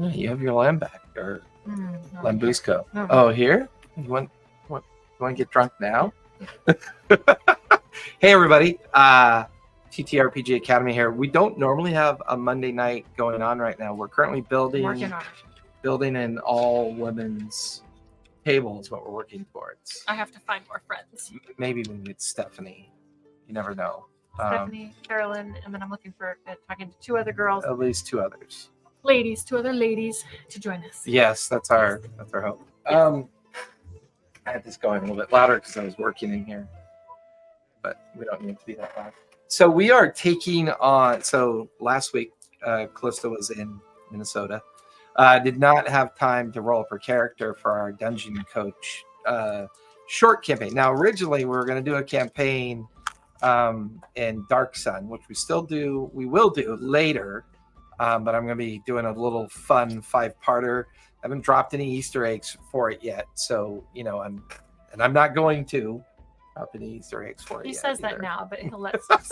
No, you have your lamback or No, Lambrusco. No. Oh, here? You want to get drunk now? Hey, everybody. TTRPG Academy here. We don't normally have a Monday night going on right now. We're currently building an all women's table is what we're working towards. I have to find more friends. Maybe we can get Stephanie. You never know. Stephanie, Carolyn, and then I'm looking for talking to two other girls. At least two others. Two other ladies to join us. Yes, that's our hope. I had this going a little bit louder because I was working in here, but we don't need to be that loud. So we are taking on. So last week, Calista was in Minnesota. Did not have time to roll up her character for our Dungeon Coach short campaign. Now, originally we were going to do a campaign in Dark Sun, which we will do later. But I'm going to be doing a little fun 5-parter. I haven't dropped any Easter eggs for it yet. So, I'm not going to drop any Easter eggs for it He yet says either. that now, but he'll let us.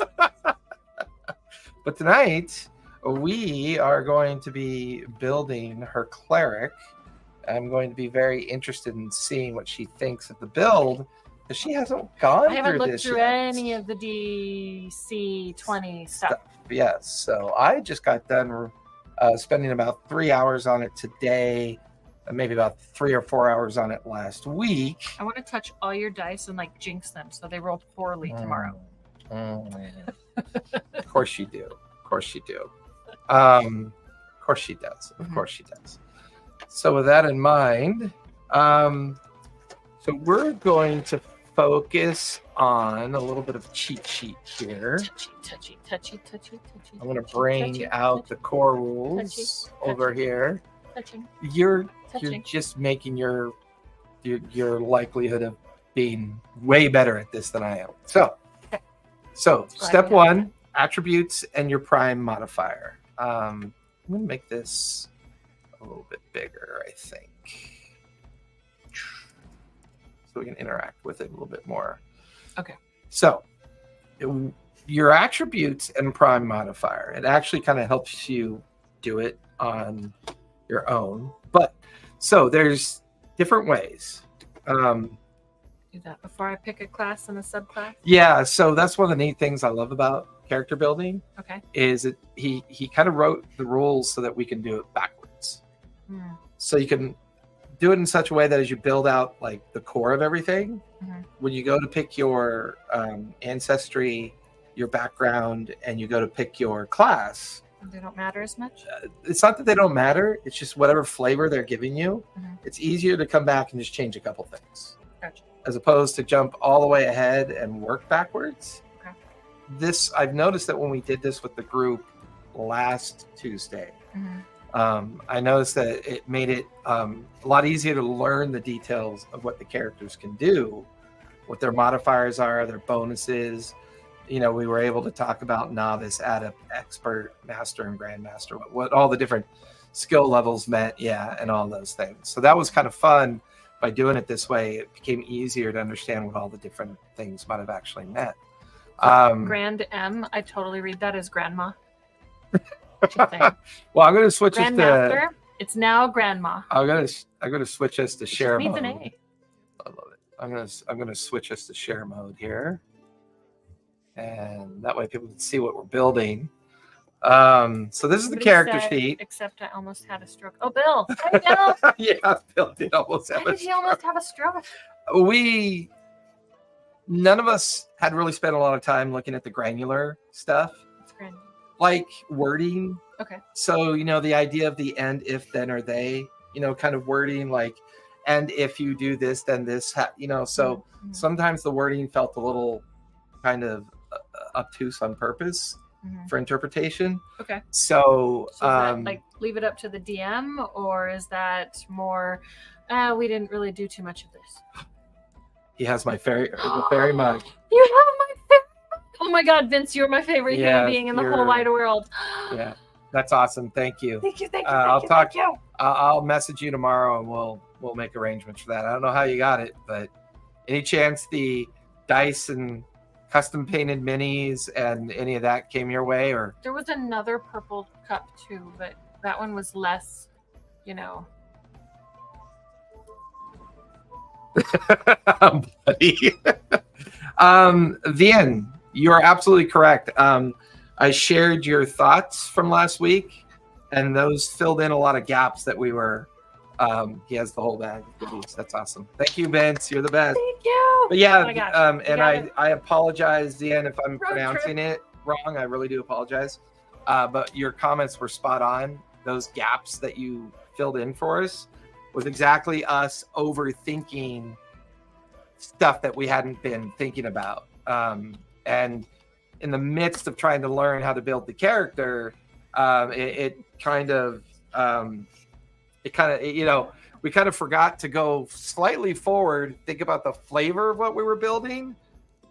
But tonight, we are going to be building her cleric. I'm going to be very interested in seeing what she thinks of the build, because she hasn't gone I haven't through looked this through yet. any of the DC20 stuff. Yes, so I just got done spending about 3 hours on it today, and maybe about 3 or 4 hours on it last week. I want to touch all your dice and jinx them so they roll poorly tomorrow. Of course you do. Of course you do. Of course she does. Of course she does. So with that in mind, so we're going to focus on a little bit of cheat sheet here. Touchy. I'm going to bring out the core rules over here. You're just making your likelihood of being way better at this than I am. So step 1, attributes and your prime modifier. I'm going to make this a little bit bigger, I think, so we can interact with it a little bit more. Okay. So your attributes and prime modifier, it actually kind of helps you do it on your own. But so there's different ways. Do that before I pick a class and a subclass? Yeah, so that's one of the neat things I love about character building. Okay. Is it he kind of wrote the rules so that we can do it backwards. So you can do it in such a way that as you build out the core of everything, when you go to pick your ancestry, your background, and you go to pick your class, they don't matter as much? It's not that they don't matter. It's just whatever flavor they're giving you. It's easier to come back and just change a couple things. Gotcha. As opposed to jump all the way ahead and work backwards. Okay. I've noticed that when we did this with the group last Tuesday, I noticed that it made it a lot easier to learn the details of what the characters can do, what their modifiers are, their bonuses. We were able to talk about novice, adept, expert, master, and grandmaster, what all the different skill levels meant, and all those things. So that was kind of fun. By doing it this way, it became easier to understand what all the different things might have actually meant. Grand M, I totally read that as grandma. Well, I'm going to switch this to. It's now grandma. I'm going to switch us to share mode. Needs an A. I love it. I'm going to switch us to share mode here, and that way people can see what we're building. So this is the character sheet. Except I almost had a stroke. Oh, Bill! Hey, Bill! Yeah, Bill did almost have a stroke. How did he almost have a stroke? None of us had really spent a lot of time looking at the granular stuff. What's granular? Like wording. Okay. So, the idea of the and, if, then, or they, kind of wording and if you do this, then this, so sometimes the wording felt a little kind of obtuse on purpose for interpretation. Okay. So is that, leave it up to the DM, or is that more, we didn't really do too much of this? He has my fairy mug. You have my fairy mug? Oh my God, Vince, you're my favorite human being in the whole wide world. Yeah, that's awesome. Thank you. Thank you. Thank you. I'll message you tomorrow, and we'll make arrangements for that. I don't know how you got it, but any chance the dice and custom painted minis and any of that came your way? Or there was another purple cup too, but that one was less you know. Buddy. Vian, you are absolutely correct. I shared your thoughts from last week, and those filled in a lot of gaps that we were. He has the whole bag of goodies. That's awesome. Thank you, Vince. You're the best. Thank you. But yeah, Oh my gosh. and I apologize, Vian, if I'm Road pronouncing it wrong. I really do apologize. But your comments were spot on. Those gaps that you filled in for us was exactly us overthinking stuff that we hadn't been thinking about. And in the midst of trying to learn how to build the character, we kind of forgot to go slightly forward, think about the flavor of what we were building,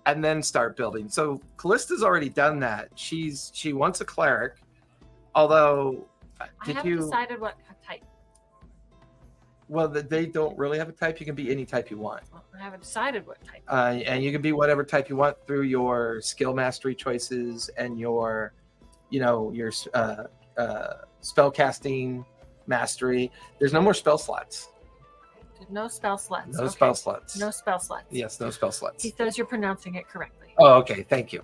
and then start building. So Callista's already done that. She wants a cleric, although I haven't decided what type. Well, they don't really have a type. You can be any type you want. Well, I haven't decided what type. And you can be whatever type you want through your skill mastery choices and your spell casting mastery. There's no more spell slots. No spell slots. No spell slots. No spell slots. Yes, no spell slots. He says you're pronouncing it correctly. Oh, okay. Thank you.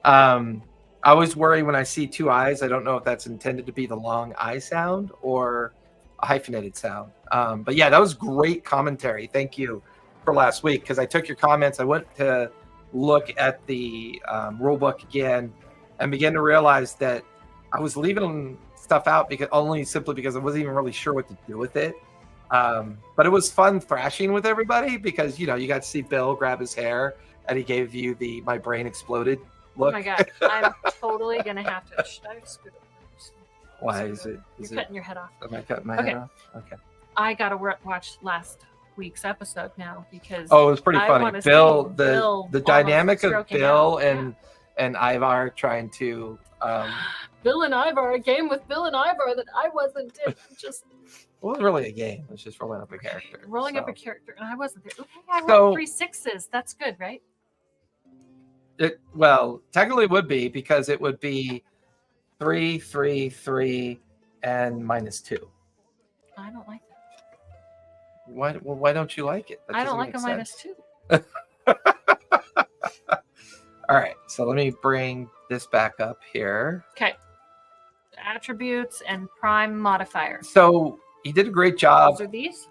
I always worry when I see two eyes. I don't know if that's intended to be the long I sound or a hyphenated sound. But yeah, that was great commentary. Thank you for last week, because I took your comments. I went to look at the rule book again and began to realize that I was leaving stuff out simply because I wasn't even really sure what to do with it. But it was fun thrashing with everybody because, you got to see Bill grab his hair and he gave you the "my brain exploded" look. Oh my god, I'm totally gonna have to. Should I scoot over? Why is it? You're cutting your head off. Am I cutting my head off? Okay. I gotta watch last week's episode now because it was pretty funny. Bill, the dynamic of Bill out. and Ivar trying to. Bill and Ivar, a game with Bill and Ivar that I wasn't in. It wasn't really a game. It was just rolling up a character. Up a character, and I wasn't there. Okay, I rolled 3 6s. That's good, right? Technically it would be, because it would be 3, 3, 3, and -2. I don't like that. Why don't you like it? I don't like a -2. All right, so let me bring this back up here. Okay. Attributes and prime modifier. So he did a great job. Those are these?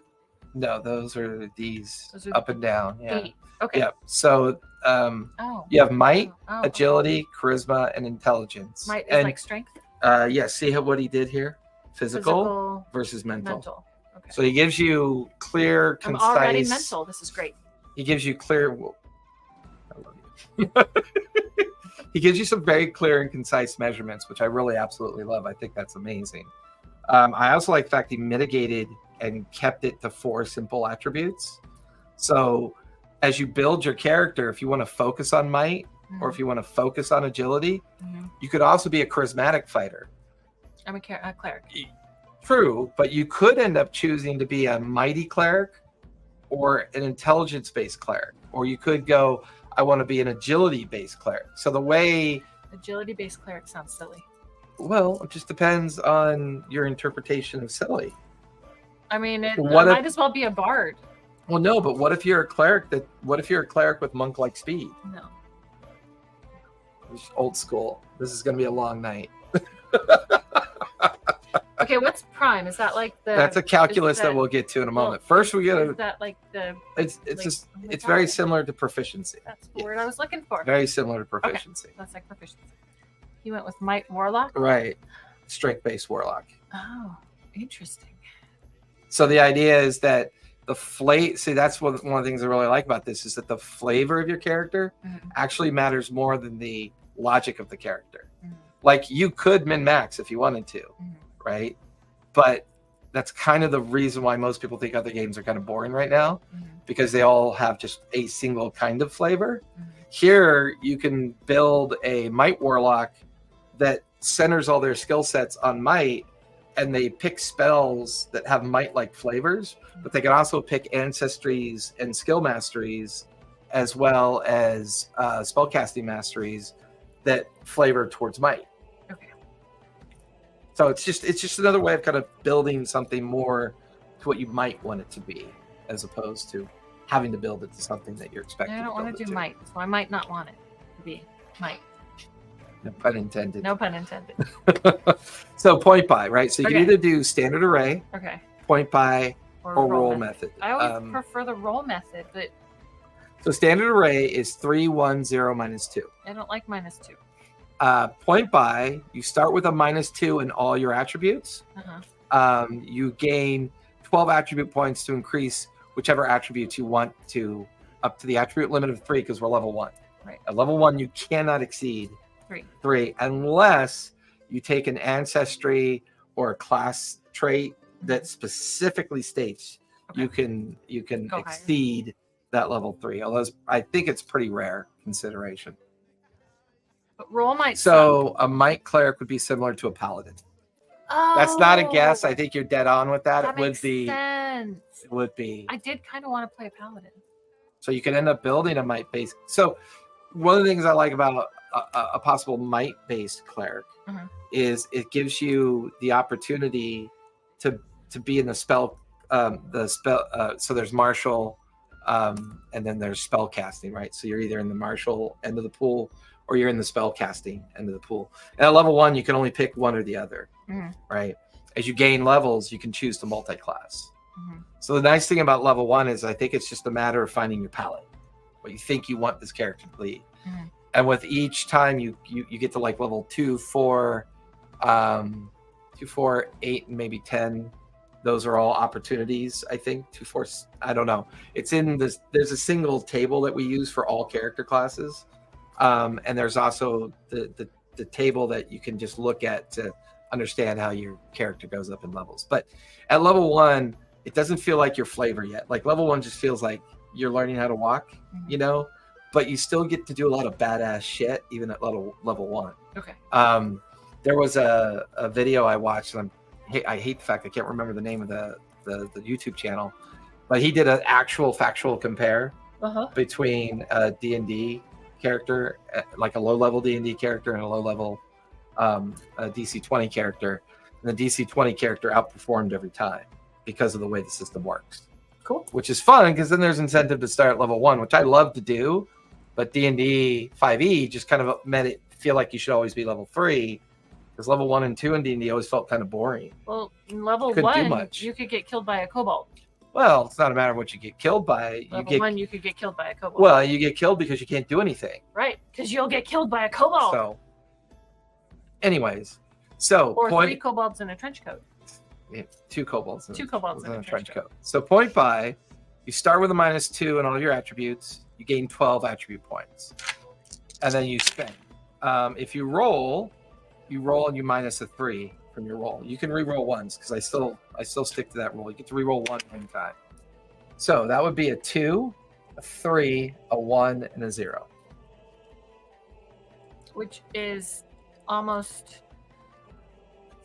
No, those are these. Those are up and down. Yeah. Okay. Yeah. So you have might, agility, charisma, and intelligence. Might is like strength? See what he did here? Physical versus mental. Okay. So he gives you clear, concise. I'm already mental. This is great. He gives you clear. I love you. He gives you some very clear and concise measurements, which I really absolutely love. I think that's amazing. I also like the fact he mitigated and kept it to 4 simple attributes. So as you build your character, if you want to focus on might, or if you want to focus on agility, you could also be a charismatic fighter. I'm a cleric. True, but you could end up choosing to be a mighty cleric or an intelligence-based cleric. Or you could go, I want to be an agility-based cleric. So the way... Agility-based cleric sounds silly. Well, it just depends on your interpretation of silly. I mean, it might as well be a bard. Well, no, but what if you're a cleric with monk-like speed? No. It's old school. This is going to be a long night. Okay, what's prime? Is that like the? That's a calculus that we'll get to in a moment. First, we gotta. Is that like the? It's very similar to proficiency. That's the word I was looking for. Very similar to proficiency. Okay, that's like proficiency. You went with might warlock. Right, strength-based warlock. Oh, interesting. So the idea is that the flavor. See, that's one of the things I really like about this is that the flavor of your character actually matters more than the logic of the character. Like you could min-max if you wanted to. Right, but that's kind of the reason why most people think other games are kind of boring right now, because they all have just a single kind of flavor. Here, you can build a might warlock that centers all their skill sets on might, and they pick spells that have might-like flavors, but they can also pick ancestries and skill masteries, as well as spellcasting masteries that flavor towards might. So it's just another way of kind of building something more to what you might want it to be, as opposed to having to build it to something that you're expecting. I don't want to do might, so I might not want it to be might. No pun intended. No pun intended. So point by, right? So you can Okay. either do standard array, Okay. point by, Or or roll method. I always prefer the roll method, but So standard array is 3, 1, 0, -2. I don't like -2. Point by, you start with a -2 in all your attributes. You gain 12 attribute points to increase whichever attribute you want to up to the attribute limit of 3, because we're level 1. Right. At level 1, you cannot exceed 3 unless you take an ancestry or a class trait that specifically states you can Go exceed that level 3. Although I think it's pretty rare consideration. But roll might. So a might cleric would be similar to a paladin. That's not a guess. I think you're dead on with that. That It would makes be. sense. It would be. I did kind of want to play a paladin. So you could end up building a might base. So one of the things I like about a possible might based cleric is it gives you the opportunity to be in the spell. So there's martial, and then there's spell casting, right? So you're either in the martial end of the pool or you're in the spell casting end of the pool. And at level 1, you can only pick one or the other, right? As you gain levels, you can choose to multi-class. So the nice thing about level 1 is I think it's just a matter of finding your palette, what you think you want this character to be. And with each time you get to like level 2, 4, 2, 4, 8, and maybe 10. Those are all opportunities, I think. 2, 4, I don't know. It's in this. There's a single table that we use for all character classes, and there's also the table that you can just look at to understand how your character goes up in levels. But at level 1, it doesn't feel like your flavor yet. Like level 1 just feels like you're learning how to walk, but you still get to do a lot of badass shit even at level 1. Okay. There was a video I watched, and I hate the fact I can't remember the name of the YouTube channel, but he did an actual factual compare between a D&D character, like a low-level D&D character, and a low-level a DC20 character. And the DC20 character outperformed every time because of the way the system works. Cool. Which is fun, because then there's incentive to start at level 1, which I love to do, but D&D 5e just kind of made it feel like you should always be level 3. Because level 1 and 2 in D&D always felt kind of boring. Well, in level Couldn't do 1, much. you could get killed by a kobold. Well, it's not a matter of what you get killed by. Level 1, you could get killed by a kobold. Well, you get killed because you can't do anything. Right, because you'll get killed by a kobold. So, anyways, so or 3 kobolds in a trench coat. Yeah, 2 kobolds. 2 kobolds in a trench coat. So point by, you start with a -2 in all your attributes. You gain 12 attribute points, and then you spend. If you roll and you minus a 3 from your roll. You can re-roll once, because I still stick to that rule. You get to re-roll 1 time. So that would be a 2, a 3, a 1, and a 0. Which is almost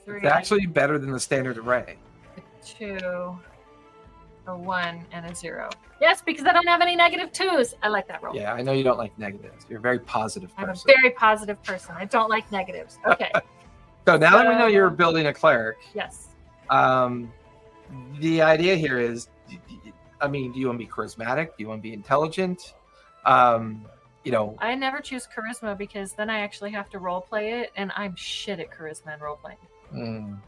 3. It's actually better than the standard array. A 2, a 1, and a 0. Yes, because I don't have any -2s. I like that roll. Yeah, I know you don't like negatives. You're a very positive person. I'm a very positive person. I don't like negatives. Okay. So now that we know you're building a cleric, yes. The idea here is, I mean, do you want to be charismatic? Do you want to be intelligent? I never choose charisma, because then I actually have to role play it, and I'm shit at charisma and role playing.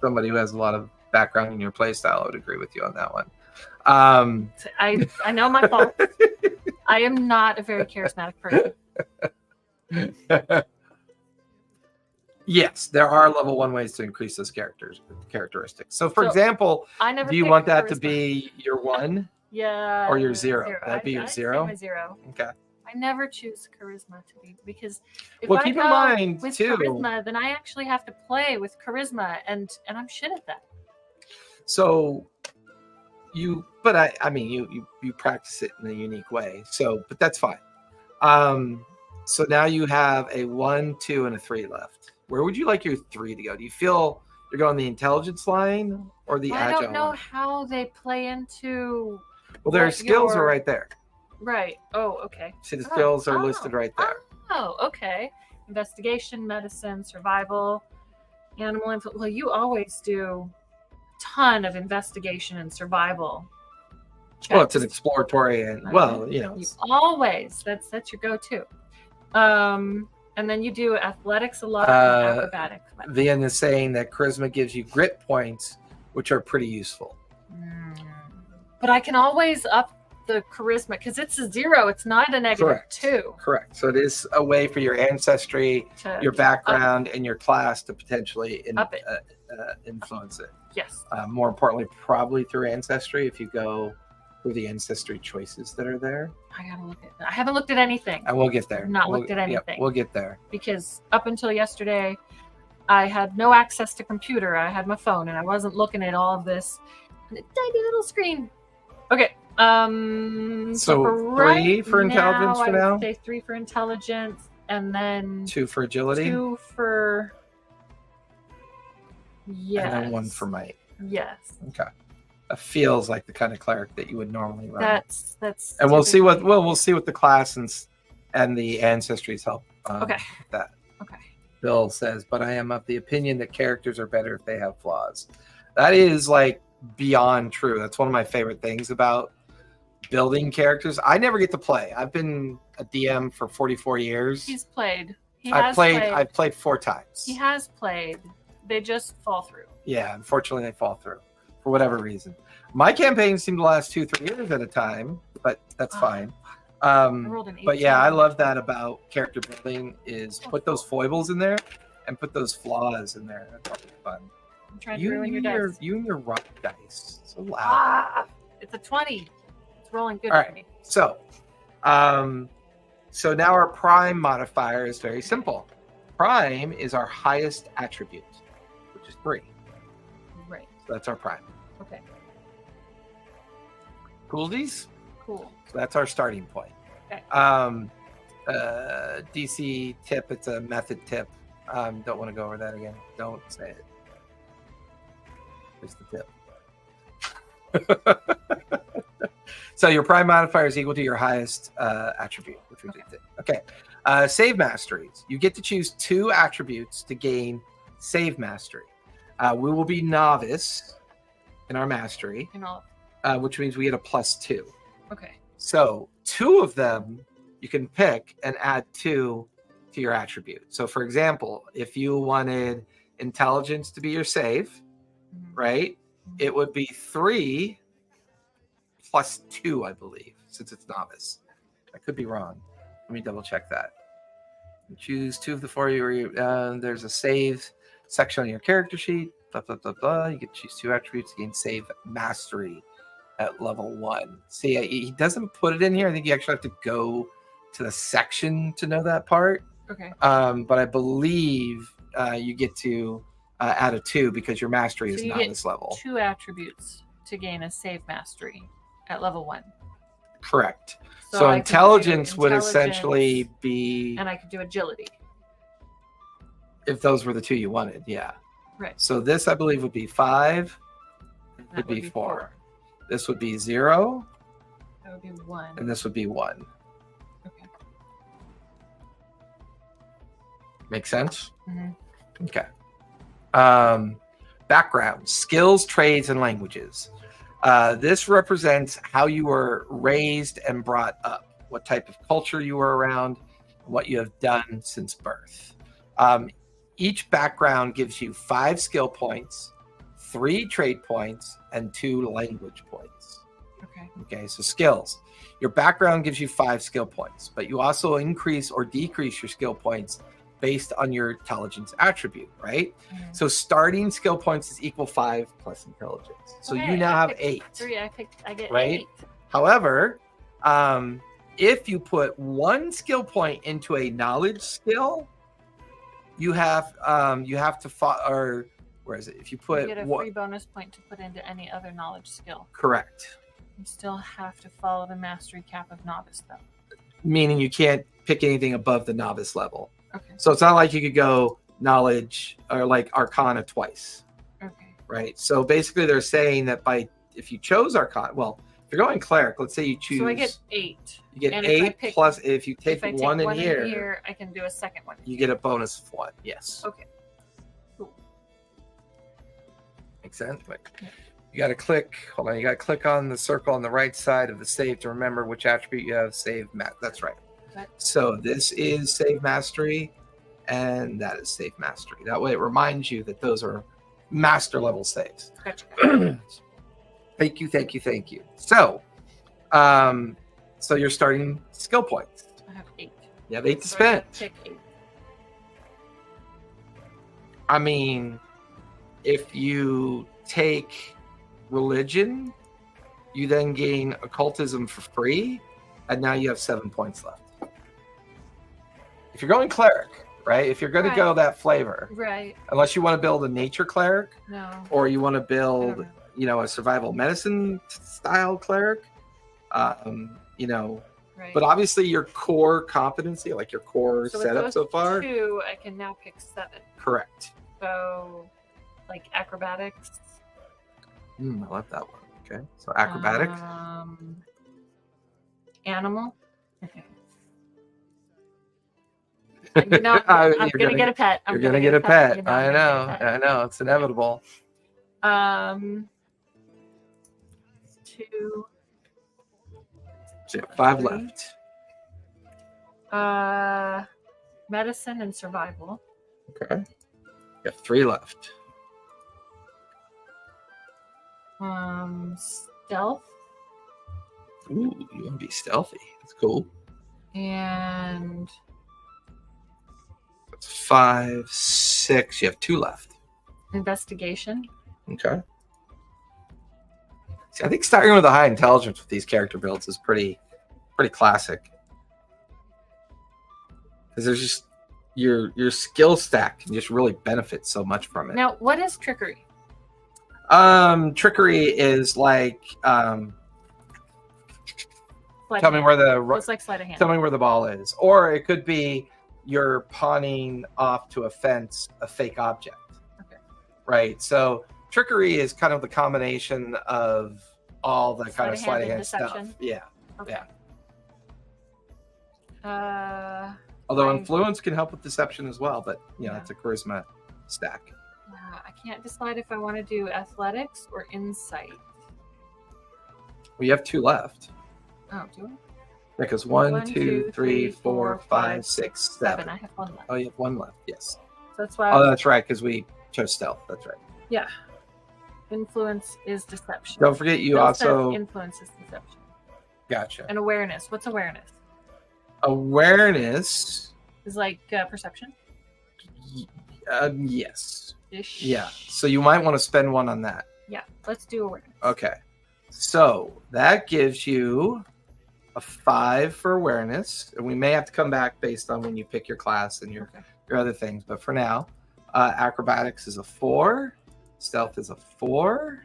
Somebody who has a lot of background in your play style, I would agree with you on that one. I know my fault. I am not a very charismatic person. Yes, there are level 1 ways to increase those characteristics. So, for example, do you want that to be your 1? Yeah. Or your 0? That'd be your 0? My 0. Okay. I never choose charisma to be, because if well, I keep go in mind with too, charisma, then I actually have to play with charisma, and I'm shit at that. So you practice it in a unique way. So, but that's fine. So now you have a 1, 2, and a 3 left. Where would you like your 3 to go? Do you feel you're going the intelligence line or the agile? I don't know line? how they play into. Well, their skills are right there. Right. Oh, okay. See, the skills are listed right there. Oh, okay. Investigation, medicine, survival, Animal info. Well, you always do a ton of investigation and survival. Well, it's an exploratory, and well, you know, you always that's your go-to. And then you do athletics a lot and acrobatics. Vian is saying that charisma gives you grit points, which are pretty useful. But I can always up the charisma because it's a 0. It's not a -2. Correct. So it is a way for your ancestry, your background, and your class to potentially influence it. Yes. More importantly, probably through ancestry if you go through the ancestry choices that are there. I gotta look at that. I haven't looked at anything. I will get there. Looked at anything. Yep, we'll get there. Because up until yesterday, I had no access to computer. I had my phone, and I wasn't looking at all of this on a tiny little screen. Okay. So for 3 for intelligence for now. I would say 3 for intelligence, and then 2 for agility. 2 for and then 1 for might. Yes. Okay. That feels like the kind of cleric that you would normally run. That's. And we'll see what we'll see what the class and the ancestries help. Okay. With that. Okay. Bill says, but I am of the opinion that characters are better if they have flaws. That is like beyond true. That's one of my favorite things about building characters. I never get to play. I've been a DM for 44 years. He's played. I've played 4 times. He has played. They just fall through. Yeah, unfortunately they fall through for whatever reason. My campaigns seem to last 2-3 years at a time, but that's fine. But yeah, I love that about character building is put those foibles in there and put those flaws in there. That's probably fun. I'm trying to ruin your dice. You and your rock dice. So loud. It's a 20. It's rolling good for me. So now our prime modifier is very simple. Prime is our highest attribute, which is 3. Right. So that's our prime. Okay. Coolsies? Cool. So that's our starting point. Okay. DC tip, it's a method tip. Don't want to go over that again. Don't say it. It's the tip. So your prime modifier is equal to your highest attribute, which we did. Okay. Save masteries. You get to choose 2 attributes to gain save mastery. We will be novice in our mastery, which means we get a +2. Okay. So 2 of them you can pick and add 2 to your attribute. So for example, if you wanted intelligence to be your save, right? It would be 3 + 2, I believe, since it's novice. I could be wrong. Let me double check that. You choose 2 of the 4. There's a save section on your character sheet. Blah, blah, blah, blah. You get to choose 2 attributes to gain save mastery at level 1. See, he doesn't put it in here. I think you actually have to go to the section to know that part. Okay. But I believe you get to add a 2 because your mastery is not this level. 2 attributes to gain a save mastery at level 1. Correct. So intelligence would essentially be... And I could do agility. If those were the 2 you wanted, yeah. Right. So this, I believe, would be 5. Would be 4. This would be 0. That would be 1. And this would be 1. Okay. Make sense? Mm-hmm. Okay. Background, skills, trades, and languages. This represents how you were raised and brought up, what type of culture you were around, what you have done since birth. Each background gives you 5 skill points, 3 trade points, and 2 language points. Okay, so skills. Your background gives you 5 skill points, but you also increase or decrease your skill points based on your intelligence attribute, right? Mm-hmm. So starting skill points is equal 5 plus intelligence. So you now have 8. 3. I get right? 8. However, if you put 1 skill point into a knowledge skill, you have to where is it? If you put you get a free bonus point to put into any other knowledge skill. Correct. You still have to follow the mastery cap of novice, though. Meaning you can't pick anything above the novice level. Okay. So it's not like you could go knowledge or like Arcana twice. Okay. Right. So basically, they're saying that if you chose Arcana, well, if you're going cleric, let's say you choose. So I get 8. You get 8 plus if you take one in here, I can do a second one. You get a bonus of 1. Yes. Okay. Cool. Makes sense. But you got to click. Hold on. You got to click on the circle on the right side of the save to remember which attribute you have. Save. That's right. What? So this is save mastery, and that is save mastery. That way, it reminds you that those are master level saves. Gotcha. Thank you. So, so you're starting skill points. I have 8. You have 8 to So I spend. pick 8. I mean, if you take religion, you then gain occultism for free, and now you have 7 points left. If you're going cleric, right? If you're going to go that flavor, Right. unless you want to build a nature cleric, No. or you want to I don't build, know. a survival medicine style cleric, Right. but obviously your core competency, like your core so with setup those so far, 2, I can now pick 7. correct. So, like acrobatics. I like that one. Okay, so acrobatic. Animal. I'm gonna get a pet. You're gonna get a pet. I know. Gonna get a pet. I know. It's inevitable. 2. So you have 5 3. left. Medicine and survival. Okay. You have 3 left. Stealth Ooh, you want to be stealthy. That's cool. and That's 5, 6. You have 2 left. investigation. Okay. See, I think starting with a high intelligence with these character builds is pretty classic. Because there's just your skill stack can just really benefit so much from it. Now, what is trickery? Trickery is like Sleight tell of me hand. where It's like sleight of hand. tell me where the ball is, or it could be you're pawning off to a fence a fake object. Okay. Right. So trickery is kind of the combination of all the kind of sleight of hand stuff. deception. Yeah. Okay. Yeah. Although Right. influence can help with deception as well, but Yeah. it's a charisma stack. I can't decide if I want to do athletics or insight. Well, you have 2 left. Oh, do I? Because 1, 1, 2, 3, 4, 5, 6, 7. I have 1 left. Oh, you have 1 left. Yes. So that's why Oh, that's right. Because we chose stealth. That's right. yeah. Influence is deception. Don't forget you Bill says also influence is deception. gotcha. And awareness. What's awareness? Awareness. Is like perception. Yes. Ish. Yeah. So you might want to spend 1 on that. Yeah. Let's do awareness. Okay. So that gives you a 5 for awareness, and we may have to come back based on when you pick your class and your other things. But for now, acrobatics is a 4, stealth is a 4,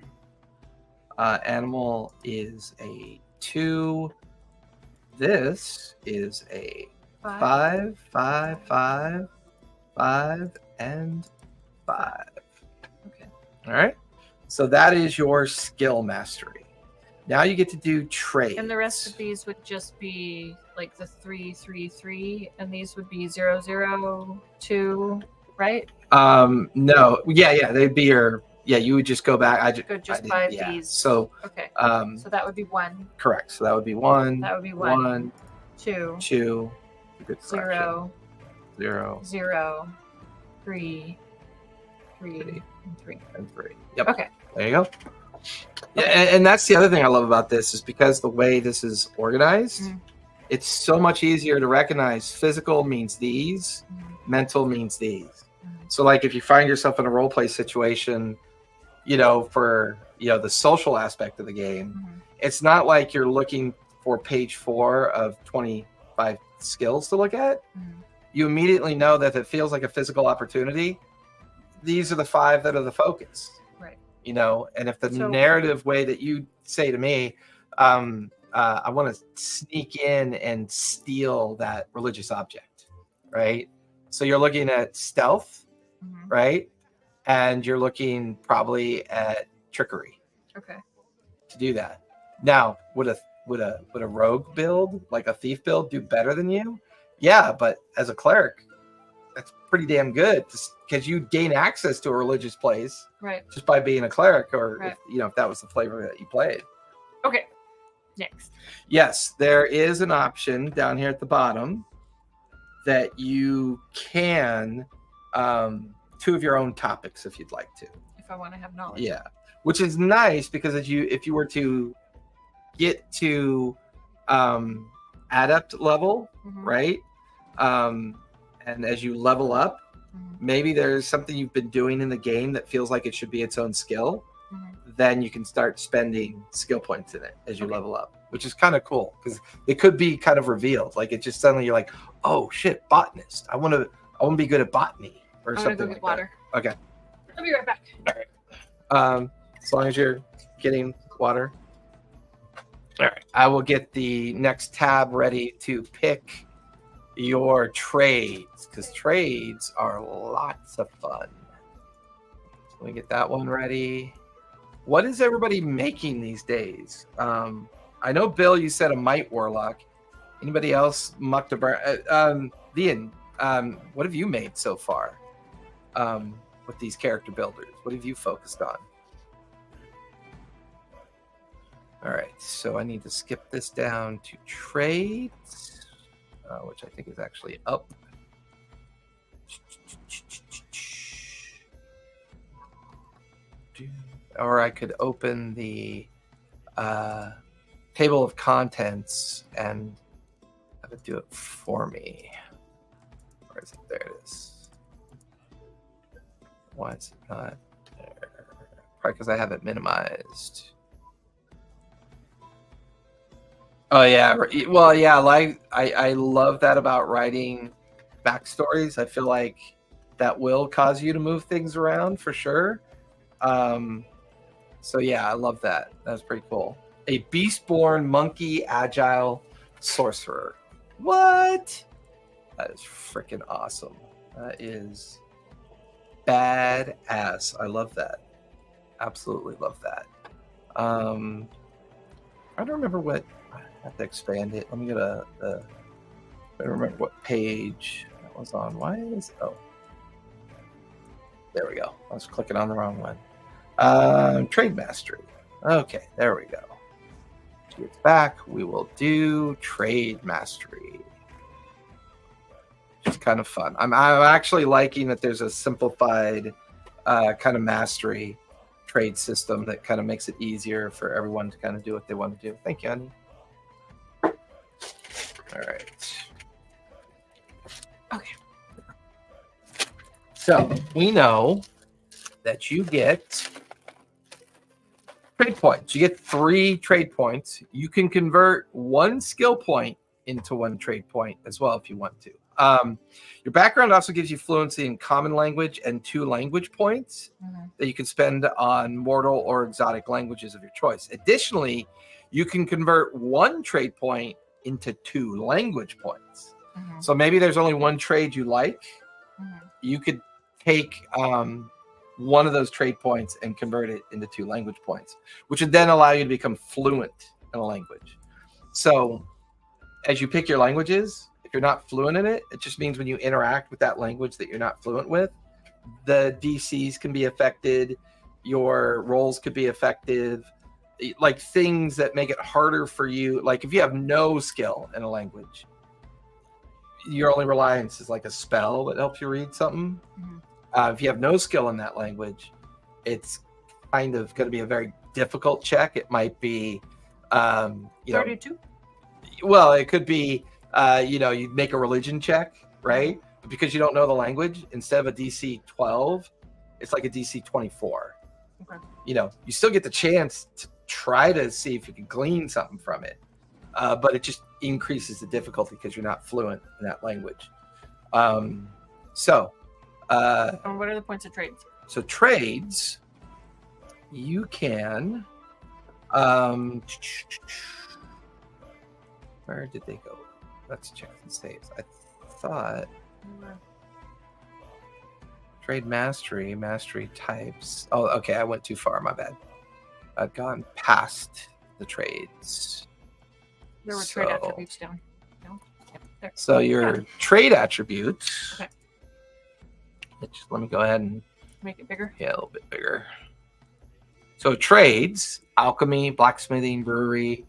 animal is a 2. This is a 5, 5, 5, 5, and 5. Okay. All right. So that is your skill mastery. Now you get to do trades. And the rest of these would just be like the 3, 3, 3, and these would be 0, 0, 2, right? No. Yeah. They'd be your. Yeah, you would just go back. Could just buy these. So. Okay. So that would be 1. correct. So that would be 1. That would be 1, 2, 2. 0, 0, 0, 3, 3, and 3. and 3. Yep. Okay. There you go. Yeah, and that's the other thing I love about this is because the way this is organized, it's so much easier to recognize physical means these, mental means these. So like if you find yourself in a role play situation, for the social aspect of the game, it's not like you're looking for page 4 of 25 skills to look at. You immediately know that if it feels like a physical opportunity, these are the 5 that are the focus. Right. And if the narrative way that you say to me, I want to sneak in and steal that religious object, right? So you're looking at stealth, right? And you're looking probably at trickery. Okay. To do that. Now, would a rogue build, like a thief build, do better than you? Yeah, but as a cleric, that's pretty damn good because you gain access to a religious place Right. just by being a cleric, or Right. if that was the flavor that you played. Okay. Next. Yes, there is an option down here at the bottom that you can 2 of your own topics if you'd like to. If I want to have knowledge. Yeah, which is nice because if you were to get to adept level, right? And as you level up, maybe there's something you've been doing in the game that feels like it should be its own skill. Then you can start spending skill points in it as you level up, which is kind of cool because it could be kind of revealed. Like it just suddenly you're like, oh shit, botanist. I want to be good at botany or something. I'm gonna go get water. Okay. I'll be right back. All right. As long as you're getting water. All right. I will get the next tab ready to pick your trades because trades are lots of fun. So let me get that one ready. What is everybody making these days? I know, Bill, you said a Might Warlock. Anybody else mucked about? Ian, what have you made so far with these character builders? What have you focused on? All right, so I need to skip this down to trades, which I think is actually up. Or I could open the table of contents and have it do it for me. Where is it? There it is. Why is it not there? Probably because I have it minimized. Oh yeah, well yeah, like I love that about writing backstories. I feel like that will cause you to move things around for sure. So yeah, I love that. That's pretty cool. A beast-born monkey agile sorcerer. What? That is freaking awesome. That is badass. I love that. Absolutely love that. I don't remember what. I have to expand it. Let me get I don't remember what page that was on. Why is there we go. I was clicking on the wrong one. Trade mastery. Okay, there we go. To get back, we will do trade mastery. It's kind of fun. I'm actually liking that there's a simplified kind of mastery trade system that kind of makes it easier for everyone to kind of do what they want to do. Thank you, honey. All right. Okay. So we know that you get trade points. You get 3 trade points. You can convert 1 skill point into 1 trade point as well if you want to. Your background also gives you fluency in common language and 2 language points that you can spend on mortal or exotic languages of your choice. Additionally, you can convert 1 trade point into 2 language points. So maybe there's only 1 trade you like. You could take one of those trade points and convert it into 2 language points, which would then allow you to become fluent in a language. So as you pick your languages, if you're not fluent in it, it just means when you interact with that language that you're not fluent with, the DCs can be affected, your rolls could be effective, like things that make it harder for you. Like if you have no skill in a language, your only reliance is like a spell that helps you read something. If you have no skill in that language, it's kind of going to be a very difficult check. It might be, 32. Well, it could be, you make a religion check, right? But because you don't know the language, instead of a DC 12, it's like a DC 24. Okay. You still get the chance to try to see if you can glean something from it, but it just increases the difficulty because you're not fluent in that language. And what are the points of trades? So trades, you can. Where did they go? Let's check the saves. I thought trade mastery types. Oh, okay. I went too far. My bad. I've gone past the trades. There were trade attributes down. No? There. So your trade attributes. Okay. Let me go ahead and Make it bigger. a little bit bigger. So trades: alchemy, blacksmithing, brewing,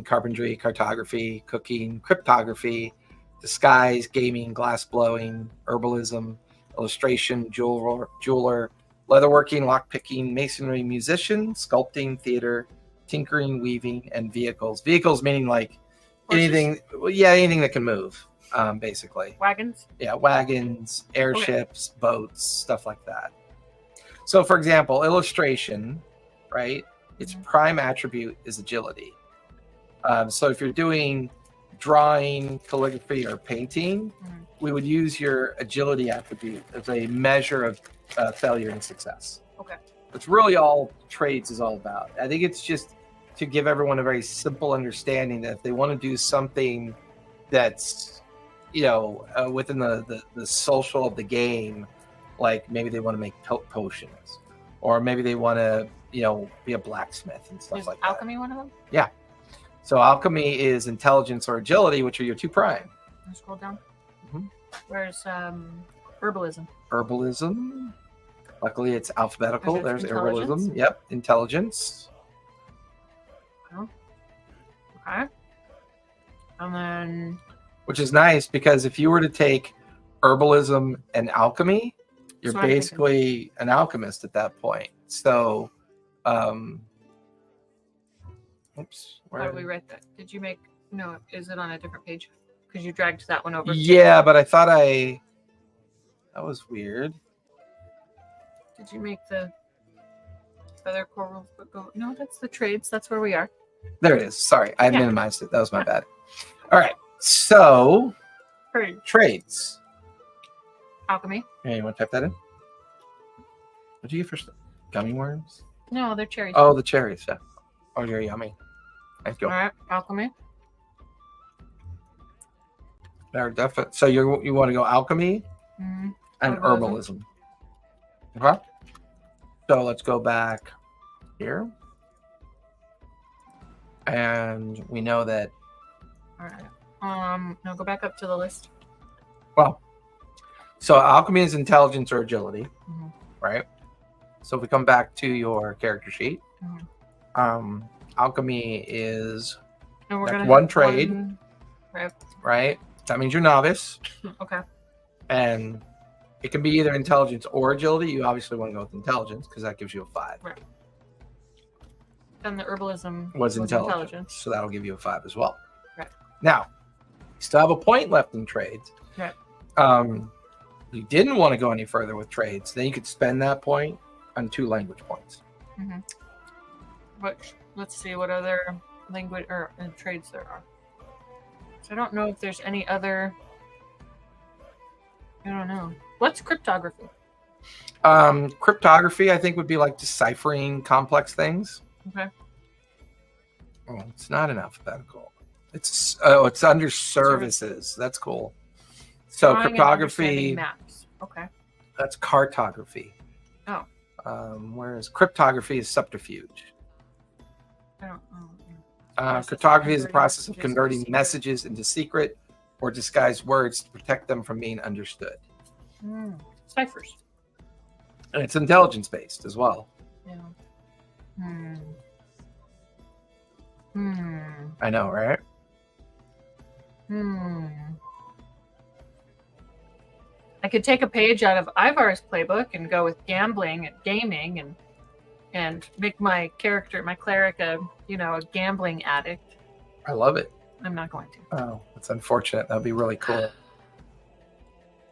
carpentry, cartography, cooking, cryptography, disguise, gaming, glass blowing, herbalism, illustration, jeweler, leatherworking, lockpicking, masonry, musician, sculpting, theater, tinkering, weaving, and vehicles. Vehicles meaning like anything, anything that can move, basically. Wagons. Yeah, wagons, airships, boats, stuff like that. So, for example, illustration, right? Its prime attribute is agility. So if you're doing drawing, calligraphy, or painting, we would use your agility attribute as a measure of failure and success. Okay. That's really all trades is all about. I think it's just to give everyone a very simple understanding that if they want to do something that's, within the social of the game, like maybe they want to make potions, or maybe they want to, be a blacksmith and stuff like that. Alchemy one of them? Yeah. So alchemy is intelligence or agility, which are your two prime. Scroll down. Where's herbalism? Herbalism. Luckily, it's alphabetical. There's intelligence? herbalism. Yep. Intelligence. Oh. Okay. And then... Which is nice because if you were to take herbalism and alchemy, you're basically an alchemist at that point. So, oops. How do we write that? Did you make... No, is it on a different page? Because you dragged that one over. Yeah, but I thought that was weird. Did you make the feather coral? No, that's the trades. That's where we are. There it is. Sorry, I minimized it. That was my bad. All right. So, trades. Alchemy. Hey, you want to type that in? What do you get for gummy worms? No, they're cherries. Oh, the cherries. Yeah. Oh, you're yummy. Thank you. All right, alchemy. They're definitely. So you want to go alchemy and herbalism. Okay. So let's go back here, and we know that. All right. Now go back up to the list. Well, so alchemy is intelligence or agility, right? So if we come back to your character sheet, alchemy is one trade, right? That means you're novice. Okay. And it can be either intelligence or agility. You obviously want to go with intelligence because that gives you a 5. Right. And the herbalism was intelligence. So that'll give you a 5 as well. Right. Now, you still have a point left in trades. Right. You didn't want to go any further with trades. Then you could spend that point on 2 language points. Let's see what other language or trades there are. So I don't know if there's any other. I don't know. What's cryptography? Cryptography, I think, would be like deciphering complex things. Okay. Oh, it's not in alphabetical. It's under services. That's cool. So Drawing cryptography. Maps. Okay. That's cartography. Oh. Whereas cryptography is subterfuge. I don't know. Cryptography is the process of converting messages into secret or disguised words to protect them from being understood. Ciphers. And it's intelligence based as well. Yeah. I know, right? I could take a page out of Ivar's playbook and go with gambling and gaming and make my character, my cleric, a gambling addict. I love it. I'm not going to. Oh, that's unfortunate. That'd be really cool.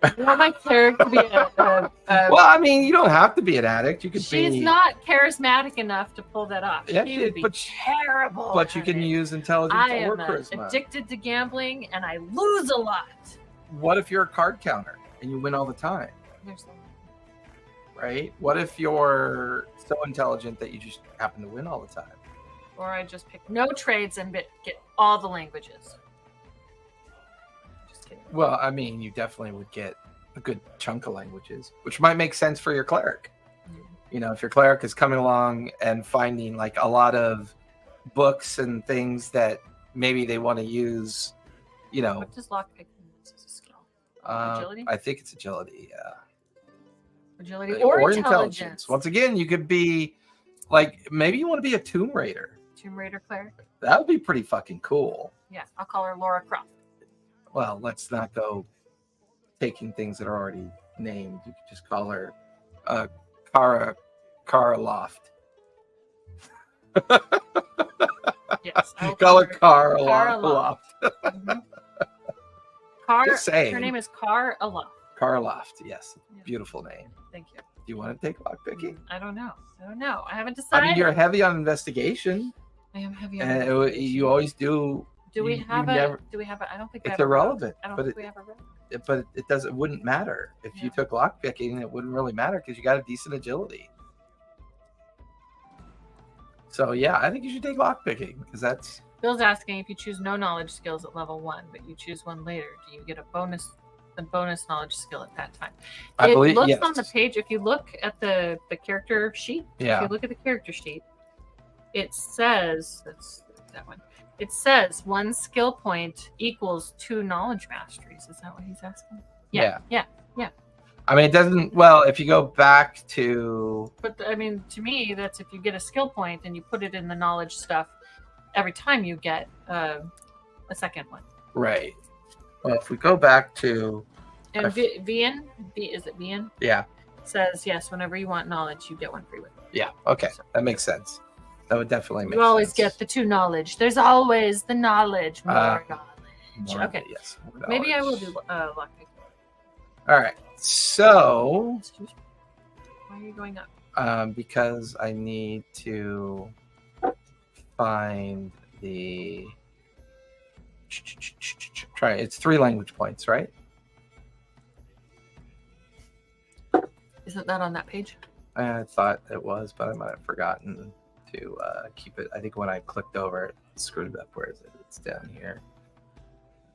I want my character to be well, I mean, you don't have to be an addict. You could She's not charismatic enough to pull that off. Yeah, she would be terrible. But you can use intelligence or charisma. I am addicted to gambling, and I lose a lot. What if you're a card counter and you win all the time? Right? What if you're so intelligent that you just happen to win all the time? Or I just pick no trades and get all the languages. Just kidding. Well, I mean, you definitely would get a good chunk of languages, which might make sense for your cleric. If your cleric is coming along and finding like a lot of books and things that maybe they want to use, What does lockpicking use as a skill? Agility? I think it's agility, yeah. Agility or intelligence. Once again, you could be like, maybe you want to be a Tomb Raider. Tomb Raider cleric. That would be pretty fucking cool. Yeah, I'll call her Laura Croft. Well, let's not go taking things that are already named. You could just call her Cara Loft. Yes, I will Call her Cara Cara Loft. Mhm. Car. Just saying. Her name is Cara Loft. Cara Loft, yes. Yeah. Beautiful name. Thank you. Do you want to take lockpicking? I don't know. I haven't I decided. mean, you're heavy on investigation, I am heavy on and investigation. you always do. Do we you have a? never- Do we have a? I don't think we It's have a rogue. irrelevant, I don't but think we have a rogue. but it doesn't. It wouldn't matter if you Yeah. took lockpicking. It wouldn't really matter because you got a decent agility. So yeah, I think you should take lockpicking because that's Bill's asking if you choose no knowledge skills at level 1, but you choose one later. Do you get a bonus knowledge skill at that time? I believe. It looks Yes. on the page. If you look at the character sheet, if Yeah. you look at the character sheet, it says that's that one. It says 1 skill point equals 2 knowledge masteries. Is that what he's asking? Yeah. Yeah. I mean, it doesn't. Well, if you go back to But I mean, to me, that's if you get a skill point and you put it in the knowledge stuff, every time you get a second one. right. Well, if we go back to And I- Vian, is it Vian? yeah, Says yes. Whenever you want knowledge, you get 1 free with it. yeah. Okay, that makes sense. That would definitely make You always sense. get the 2 knowledge. There's always the knowledge, more knowledge. More- Okay. Yes. more Maybe I will knowledge. do lockpick. All right. So, Excuse me. Why are you going up? because I need to find the try. It's 3 language points, right? Isn't that on that page? I thought it was, but I might have forgotten to keep it. I think when I clicked over, it screwed it up. Where is it? It's down here.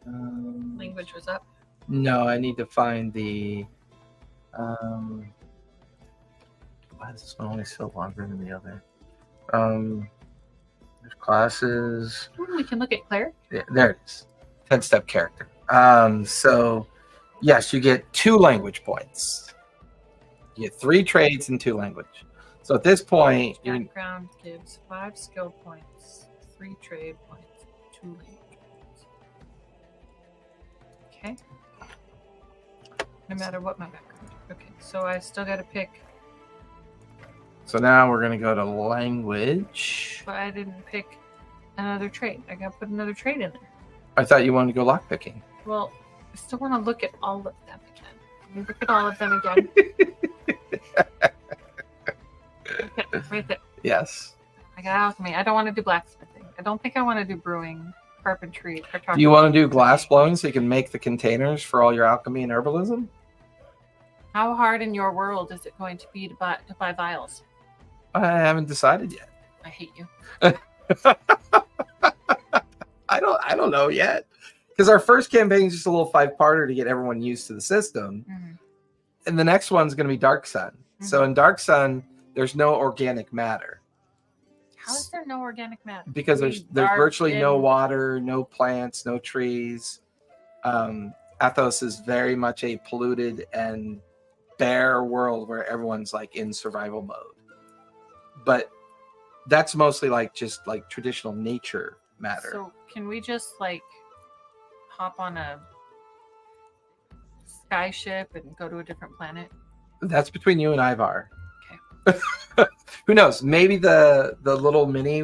Language was up. No, I need to find the. Why is this one only so longer than the other? There's classes. Ooh, we can look at Claire. Yeah, there it is. 10-step character. So yes, you get 2 language points. You get 3 trades and 2 language. So at this point, you're Background gives 5 skill points, 3 trade points, 2 language points. Okay. No matter what my background. Okay, so I still got to pick, so now we're gonna go to language. but I didn't pick another trade. I got to put another trade in there. I thought you wanted to go lockpicking. Well, I still want to look at all of them again. Let me look at all of them again. Okay, right there. Yes. I got alchemy. I don't want to do blacksmithing. I don't think I want to do brewing, carpentry, Do you want to do glass blowing so you can make the containers for all your alchemy and herbalism? How hard in your world is it going to be to buy vials? I haven't decided yet. I hate you. I don't know yet. Because our first campaign is just a little 5-parter to get everyone used to the system. Mhm. And the next one's going to be Dark Sun. So in Dark Sun, there's no organic matter. How is there no organic matter? Because there's Dark virtually no in- water, no plants, no trees. Athos is very much a polluted and bare world where everyone's like in survival mode. But that's mostly like just like traditional nature matter. So can we just like hop on a skyship and go to a different planet? That's between you and Ivar. Okay. Who knows? Maybe the little mini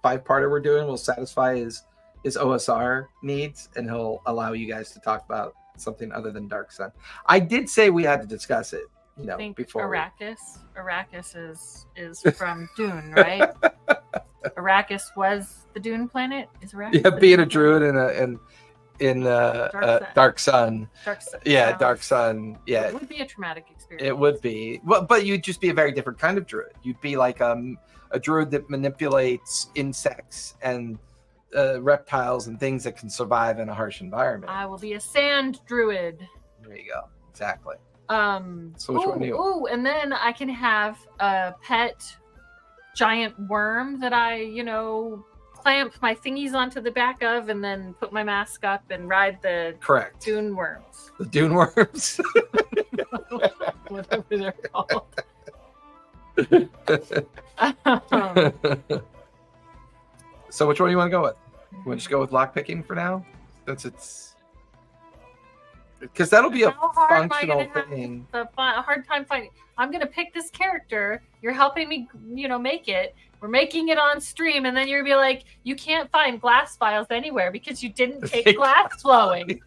5-parter we're doing will satisfy his OSR needs, and he'll allow you guys to talk about something other than Dark Sun. I did say we had to discuss it, I think before. Arrakis is from Dune, right? Arrakis was the Dune planet. Is Arrakis? Yeah, the being a Dune druid planet? in Dark Sun. Dark Sun. Dark Sun. Yeah, Wow. Dark Sun. Yeah, It would be a traumatic experience. it would be. Well, but you'd just be a very different kind of druid. You'd be like a druid that manipulates insects and reptiles and things that can survive in a harsh environment. I will be a sand druid. There you go. Exactly. So which one do you- Ooh, and then I can have a pet giant worm that I, clamp my thingies onto the back of and then put my mask up and ride the Correct. dune worms. The dune worms. Whatever they're called. So which one do you want to go with? You want to just go with lockpicking for now? Because that'll be a How hard am I functional gonna have thing. a hard time finding. I'm gonna pick this character. You're helping me, make it. We're making it on stream, and then you're gonna be like, you can't find glass files anywhere because you didn't take glass flowing.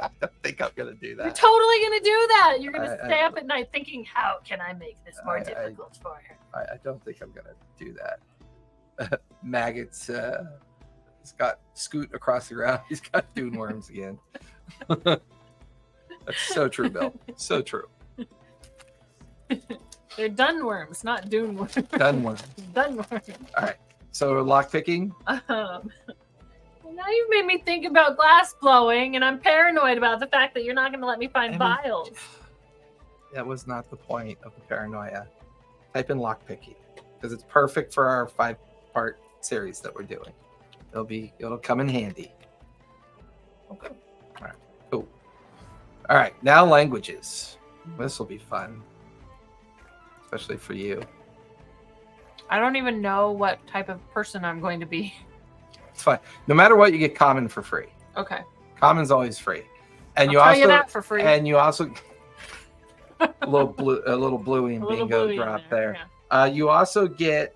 I don't think I'm gonna do You're that. totally gonna do that. You're gonna stay up at night thinking, how can I make this more difficult for her? I don't think I'm gonna do that. Maggots. He's got Scoot across the ground. He's got dune worms again. That's so true, Bill. So true. They're dun worms, not dune worms. Done worms. Dun worms. All right. So lockpicking. Well, now you've made me think about glass blowing, and I'm paranoid about the fact that you're not going to let me find vials. That was not the point of the paranoia. Type in lockpicking because it's perfect for our 5-part series that we're doing. It'll come in handy. Okay. All right. Cool. All right. Now languages. This will be fun, especially for you. I don't even know what type of person I'm going to be. It's fine. No matter what, you get common for free. Okay. Common's always free, and I'll tell you that for free. And you also a little bluey and bingo drop there. Yeah. You also get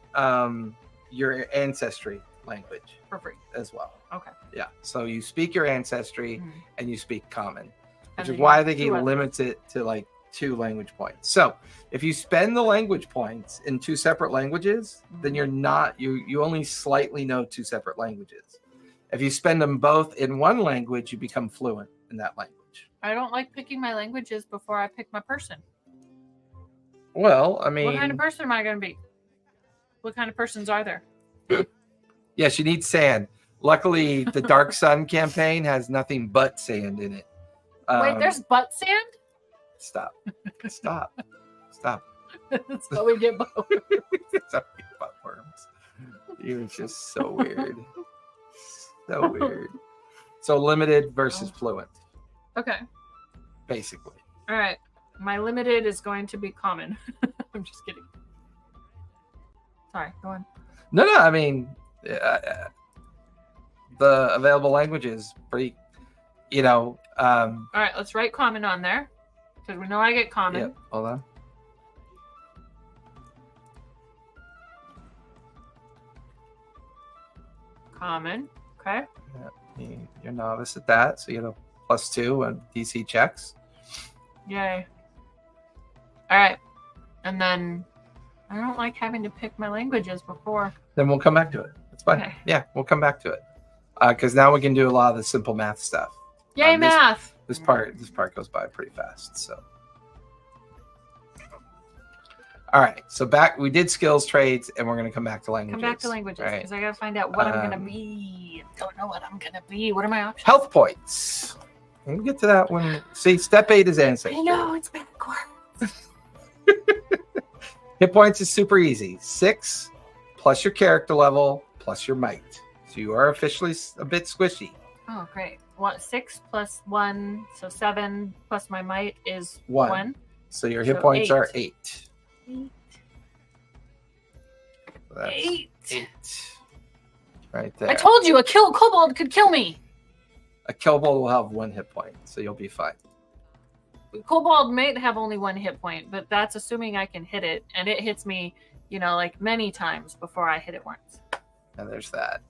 your ancestry language For free. as well. Okay. Yeah. So you speak your ancestry Mhm. and you speak common, And which then is you why I have think he 2 others. limits it to like 2 language points. So if you spend the language points in 2 separate languages, then you're not you only slightly know 2 separate languages. If you spend them both in 1 language, you become fluent in that language. I don't like picking my languages before I pick my person. Well, I mean, What kind of person am I going to be? What kind of persons are there? yes, you need sand. Luckily, the Dark Sun campaign has nothing but sand in it. Wait, there's butt sand? Stop. Stop. That's how we get both. Sorry, butt worms. You're just so weird. So weird. So limited versus fluent, Okay. basically. All right. My limited is going to be common. I'm just kidding. Sorry, go on. No, I mean, the available languages pretty, All right, let's write common on there because we know I get common. Yep, hold on. Common. Okay. You're novice at that, so you get a +2 on DC checks. Yay. All right. And then I don't like having to pick my languages before. Then we'll come back to it. That's fine. Okay. Yeah, we'll come back to it. Because now we can do a lot of the simple math stuff. Yay, This math. part goes by pretty fast. So, all right. So we did skills trades, and we're gonna come back to languages. Come back to languages Right. because I got to find out what I'm going to be. Don't know what I'm going to be. What are my options? Health points. We'll get to that one. See, step 8 is ancestry. I know, it's backwards. Hit points is super easy. 6 plus your character level plus your might. So you are officially a bit squishy. Oh, great. 6 plus 1, so 7 plus my might is 1. 1. So your hit So points 8. are 8. 8. So that's 8. 8. Right there. I told you a kobold could kill me. A kobold will have 1 hit point, so you'll be fine. Kobold might have only 1 hit point, but that's assuming I can hit it, and it hits me, like many times before I hit it once. And there's that.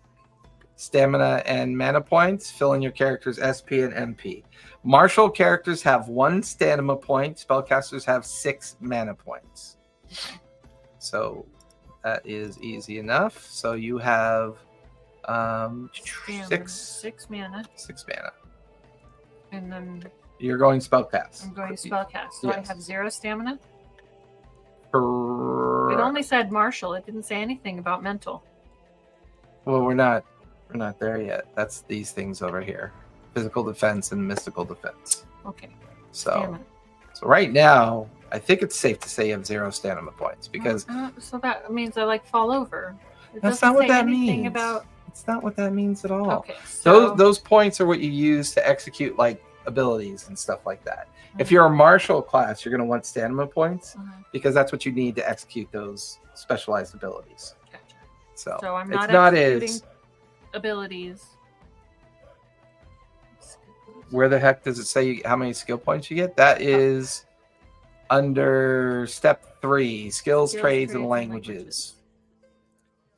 Stamina and mana points. Fill in your character's SP and MP. Martial characters have 1 stamina point. Spellcasters have 6 mana points. So that is easy enough. So you have 6 mana. 6 mana. And then You're going spellcast. I'm going spellcast. So I Yes. have 0 stamina. It Correct. only said martial. It didn't say anything about mental. Well, we're not there yet. That's these things over here: physical defense and mystical defense. Okay. So, Stamina. so right now, I think it's safe to say you have 0 stamina points because So that means I fall over. It that's doesn't not what say that anything means. About... It's not what that means at all. Okay. So Those points are what you use to execute like abilities and stuff like that. If you're a martial class, you're going to want stamina points because that's what you need to execute those specialized abilities. Gotcha. So I'm it's not not executing as. abilities. Where the heck does it say how many skill points you get? That is under step 3, skills, trades, and languages.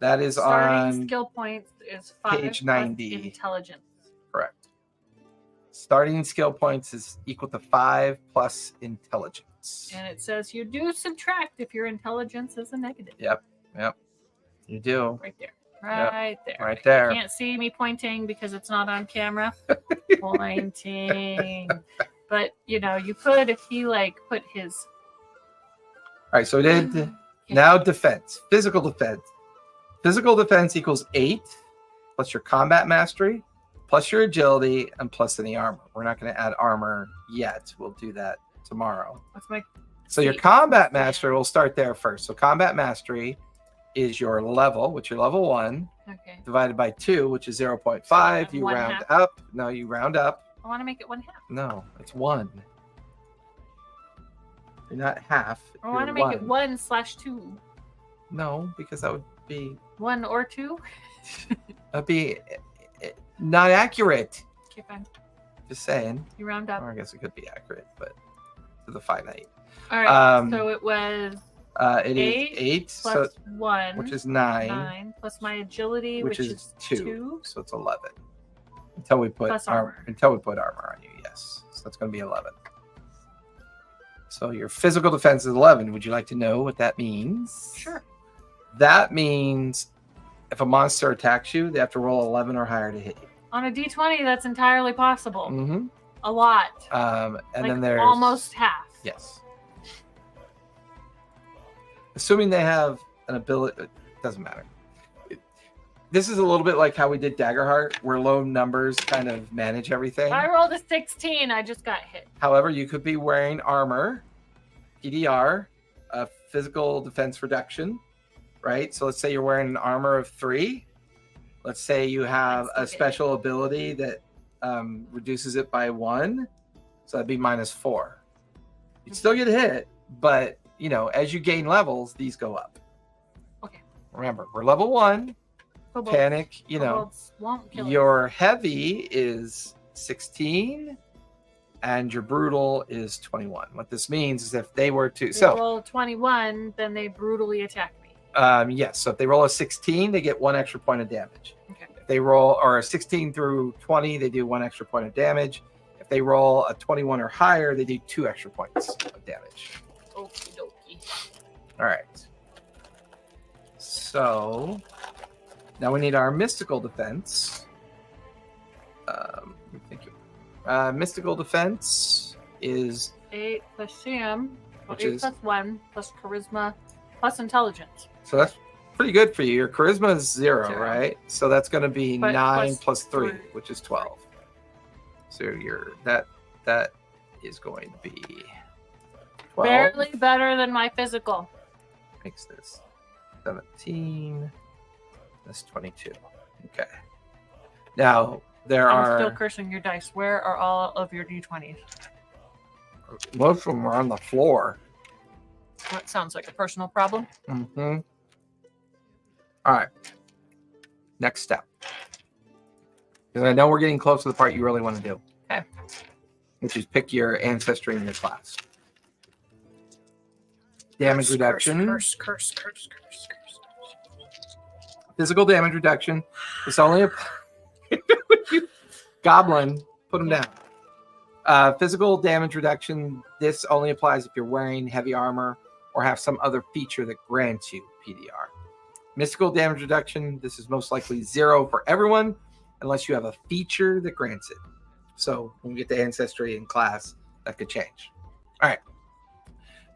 That is Starting on skill points is 5 page plus 90. intelligence. Correct. Starting skill points is equal to 5 plus intelligence. And it says you do subtract if your intelligence is a negative. Yep. You do. Right there. Right there. Right there. You can't see me pointing because it's not on camera. Pointing. But, you could if he, put his... All right, so we did now defense. Physical defense. Physical defense equals 8 plus your combat mastery, plus your agility, and plus any armor. We're not going to add armor yet. We'll do that tomorrow. So your combat mastery, we'll start there first. So combat mastery is your level, which you're level 1, divided by 2, which is 0.5. You round half. Up. No, you round up. I want to make it 1/2. No, it's 1. You're not half. I want to make it 1/2. No, because that would be 1 or 2. That'd be not accurate. Okay, fine. Just saying. You round up. Or I guess it could be accurate, but to the finite. All right. So it was. It is 8 plus 1, which is 9. 9 plus my agility, which is 2. So it's 11. Until we put armor. Until we put armor on you, yes. So that's going to be 11. So your physical defense is 11. Would you like to know what that means? Sure. That means if a monster attacks you, they have to roll 11 or higher to hit you. On a D20, that's entirely possible. Mm-hmm. A lot. And then there's almost half. Yes. Assuming they have an ability, it doesn't matter. This is a little bit like how we did Daggerheart, where low numbers kind of manage everything. I rolled a 16. I just got hit. However, you could be wearing armor, PDR, a physical defense reduction, right? So let's say you're wearing an armor of 3. Let's say you have a special ability that reduces it by 1. So that'd be -4. You'd still get hit, but as you gain levels, these go up. Okay. Remember, we're level 1. Kobolds. Panic, Won't kill your heavy is 16 and your brutal is 21. What this means is if they were to roll 21, then they brutally attack me. Yes. So if they roll a 16, they get 1 extra point of damage. Okay. If they roll a 16 through 20, they do 1 extra point of damage. If they roll a 21 or higher, they do 2 extra points of damage. Okie dokie. All right. So now we need our mystical defense. Mystical defense is 8 plus CM, which 8 is plus 1 plus charisma plus intelligence. So that's pretty good for you. Your charisma is 0, right? So that's going to be 9 plus 3, which is 12. So that is going to be 12. Barely better than my physical. Makes this 17. That's 22. Okay. Now I'm still cursing your dice. Where are all of your D20s? Most of them are on the floor. That sounds like a personal problem. Mm-hmm. All right. Next step. Because I know we're getting close to the part you really want to do. Okay. Which is pick your ancestry in your class. Damage reduction. Curse. Physical damage reduction. It's only a goblin. Put him down. Physical damage reduction. This only applies if you're wearing heavy armor or have some other feature that grants you PDR. Mystical damage reduction. This is most likely 0 for everyone, unless you have a feature that grants it. So when we get to ancestry in class, that could change. All right.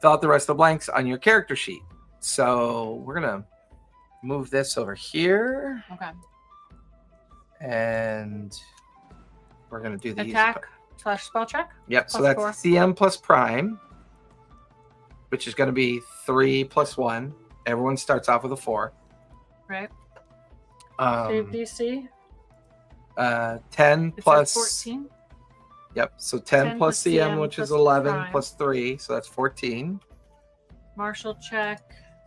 Fill out the rest of the blanks on your character sheet. So we're going to move this over here. Okay. And we're going to do these. Attack / spell check? Yep. So that's 4. CM plus prime, which is going to be 3 plus 1. Everyone starts off with a 4. Right. Save DC. 10 plus 14. Yep. So 10 10 plus CM, which is plus 11 prime. plus 3, so that's 14. Martial check.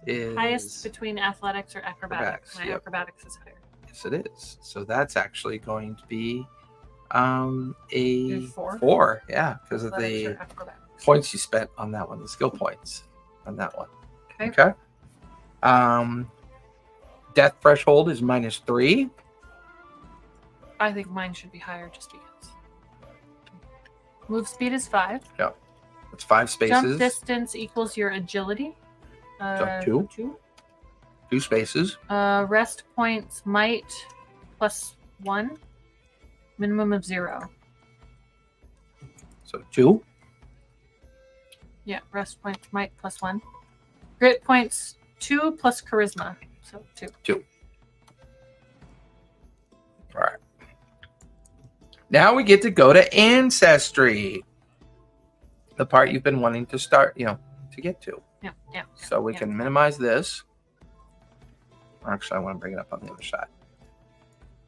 Is Highest between athletics or acrobatics. My yep. acrobatics is higher. Yes, it is. So that's actually going to be a 4. Yeah, because of Athletics the or acrobatics. points you spent on that one, the skill points on that one. Okay. Death threshold is -3. I think mine should be higher just because. Move speed is 5. Yeah. It's 5 spaces. Jump distance equals your agility. So 2 spaces. Rest points might +1. Minimum of 0. So 2. Yeah, rest points might +1. Grit points 2 plus charisma. So 2. All right. Now we get to go to ancestry. The part you've been wanting to start, to get to. Yeah. So we can minimize this. Actually, I want to bring it up on the other side.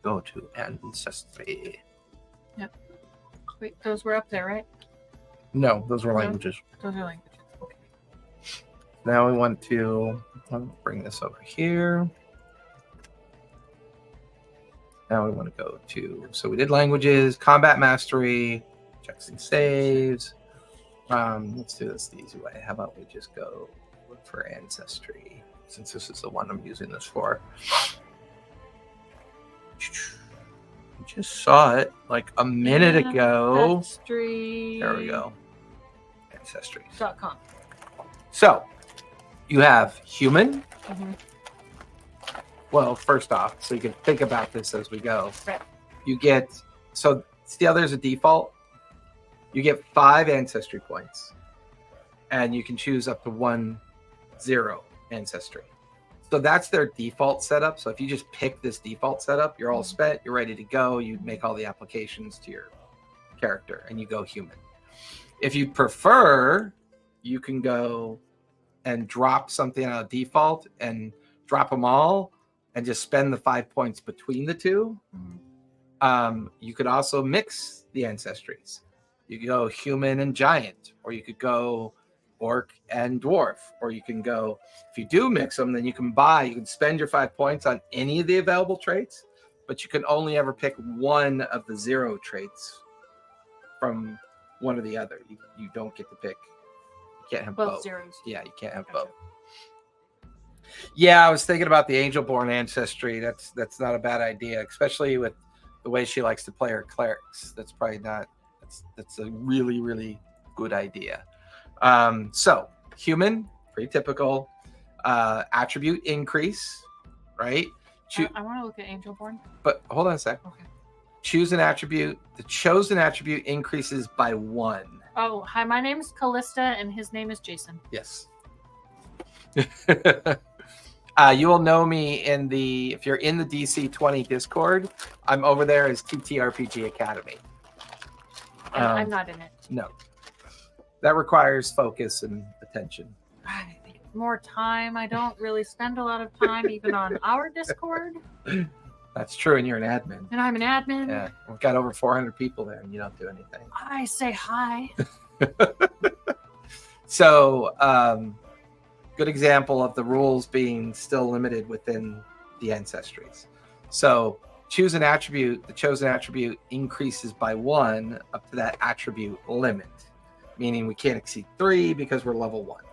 Go to ancestry. Yep. Wait, those were up there, right? No, those were No. languages. Those are languages. Okay. Now we want to bring this over here. Now we want to go to, so we did languages, combat mastery, checks and saves. Let's do this the easy way. How about we just go look for ancestry, since this is the one I'm using this for. I just saw it like a minute ago. Ancestry. There we go. Ancestry.com. .com. So you have human. Mm-hmm. Well, first off, so you can think about this as we go. Right. You get, so see how there's a default? You get 5 ancestry points. And you can choose up to 1 0 ancestry. So that's their default setup. So if you just pick this default setup, you're all spent, you're ready to go. You make all the applications to your character and you go human. If you prefer, you can go and drop something out of default and drop them all and just spend the 5 points between the two. You could also mix the ancestries. You could go human and giant, or you could go orc and dwarf, or you can go, if you do mix them, then you can spend your 5 points on any of the available traits, but you can only ever pick one of the 0 traits from one or the other. You don't get to pick. You can't have both. Zeros. Yeah, you can't have Gotcha. both. Yeah, I was thinking about the Angel-born ancestry. That's not a bad idea, especially with the way she likes to play her clerics. That's probably not. That's a really, really good idea. So human, pretty typical. Attribute increase, right? I want to look at Angelborn. But hold on a sec. Okay. Choose an attribute. The chosen attribute increases by 1. Oh, hi. My name is Callista, and his name is Jason. Yes. You will know me if you're in the DC20 Discord, I'm over there as TTRPG Academy. And I'm not in it. No. That requires focus and attention. I need more time. I don't really spend a lot of time even on our Discord. That's true, and you're an admin. And I'm an admin. Yeah, we've got over 400 people there, and you don't do anything. I say hi. So, good example of the rules being still limited within the ancestries. So, choose an attribute. The chosen attribute increases by 1 up to that attribute limit, meaning we can't exceed 3 because we're level 1.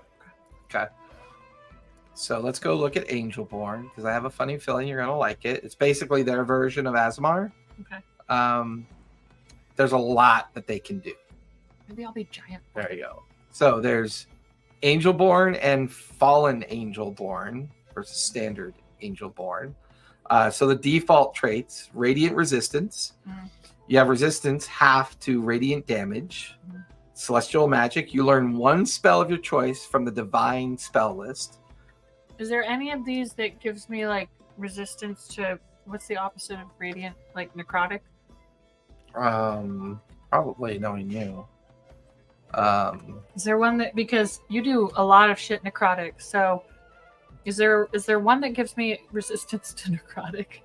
Okay. So let's go look at Angelborn, because I have a funny feeling you're going to like it. It's basically their version of Azamar. Okay. There's a lot that they can do. Maybe I'll be giant. There you go. So there's Angelborn and Fallen Angelborn versus Standard Angelborn. So the default traits, Radiant Resistance. You have resistance half to radiant damage. Celestial Magic. You learn 1 spell of your choice from the Divine spell list. Is there any of these that gives me like resistance to what's the opposite of radiant, like necrotic? Probably knowing you. Is there one that, because you do a lot of shit necrotic, so is there one that gives me resistance to necrotic?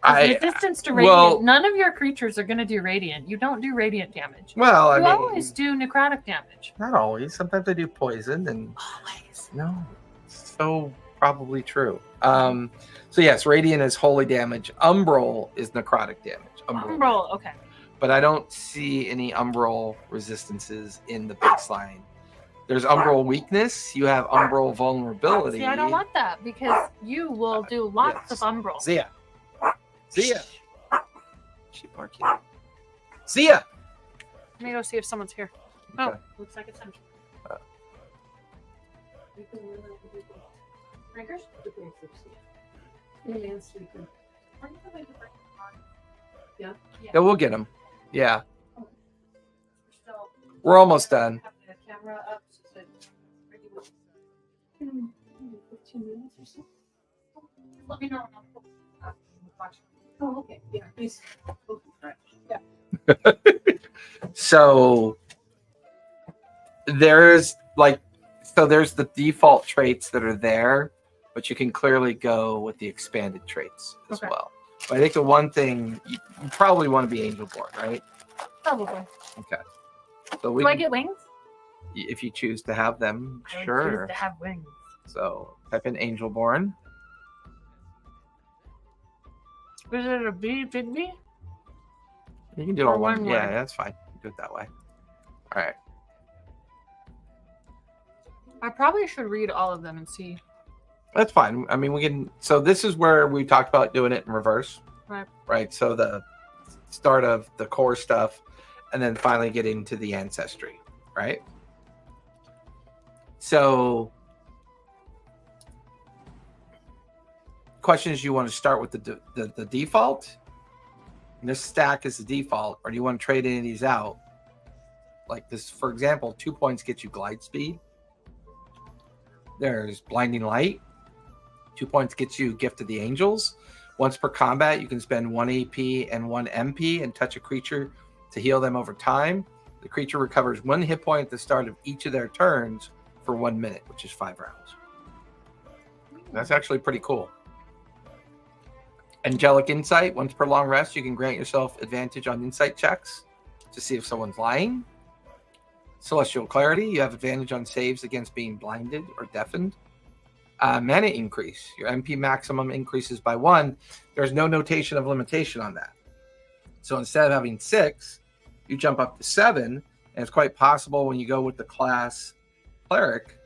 Resistance to radiant. None of your creatures are going to do radiant. You don't do radiant damage. Well, I You mean, always do necrotic damage. not always. Sometimes I do poison, and Always. no, so probably true. So yes, radiant is holy damage. Umbral is necrotic damage. Umbral, okay. But I don't see any umbral resistances in the baseline. There's umbral weakness. You have umbral vulnerability. See, I don't want that because you will do lots of umbral. Zia. Zia. She barking. Zia. Let me go see if someone's here. Okay. Oh, looks like it's him. Drinkers? Yeah, we'll get him. Yeah. We're almost done. Let me know. Oh, okay. Yeah, please. Yeah. So there's the default traits that are there, but you can clearly go with the expanded traits as well. But I think the one thing you probably want to be Angelborn, right? Probably. Okay. So Do I get wings? If you choose to have them, I sure. choose to have wings. So type in Angelborn. Is it a bee, big bee? You can do it all one. one Yeah, word? that's fine. Do it that way. All right. I probably should read all of them and see. That's fine. I mean, we can. So this is where we talked about doing it in reverse. Right. Right. So the start of the core stuff, and then finally get into the ancestry. Right. So, question is, you want to start with the default? And this stack is the default, or do you want to trade any of these out? Like this, for example, 2 points gets you glide speed. There's blinding light. 2 points gets you Gift of the Angels. Once per combat, you can spend 1 AP and 1 MP and touch a creature to heal them over time. The creature recovers 1 hit point at the start of each of their turns for 1 minute, which is 5 rounds. That's actually pretty cool. Angelic Insight. Once per long rest, you can grant yourself advantage on insight checks to see if someone's lying. Celestial Clarity. You have advantage on saves against being blinded or deafened. Mana increase. Your MP maximum increases by 1. There's no notation of limitation on that. So instead of having 6, you jump up to 7. And it's quite possible when you go with the class Cleric,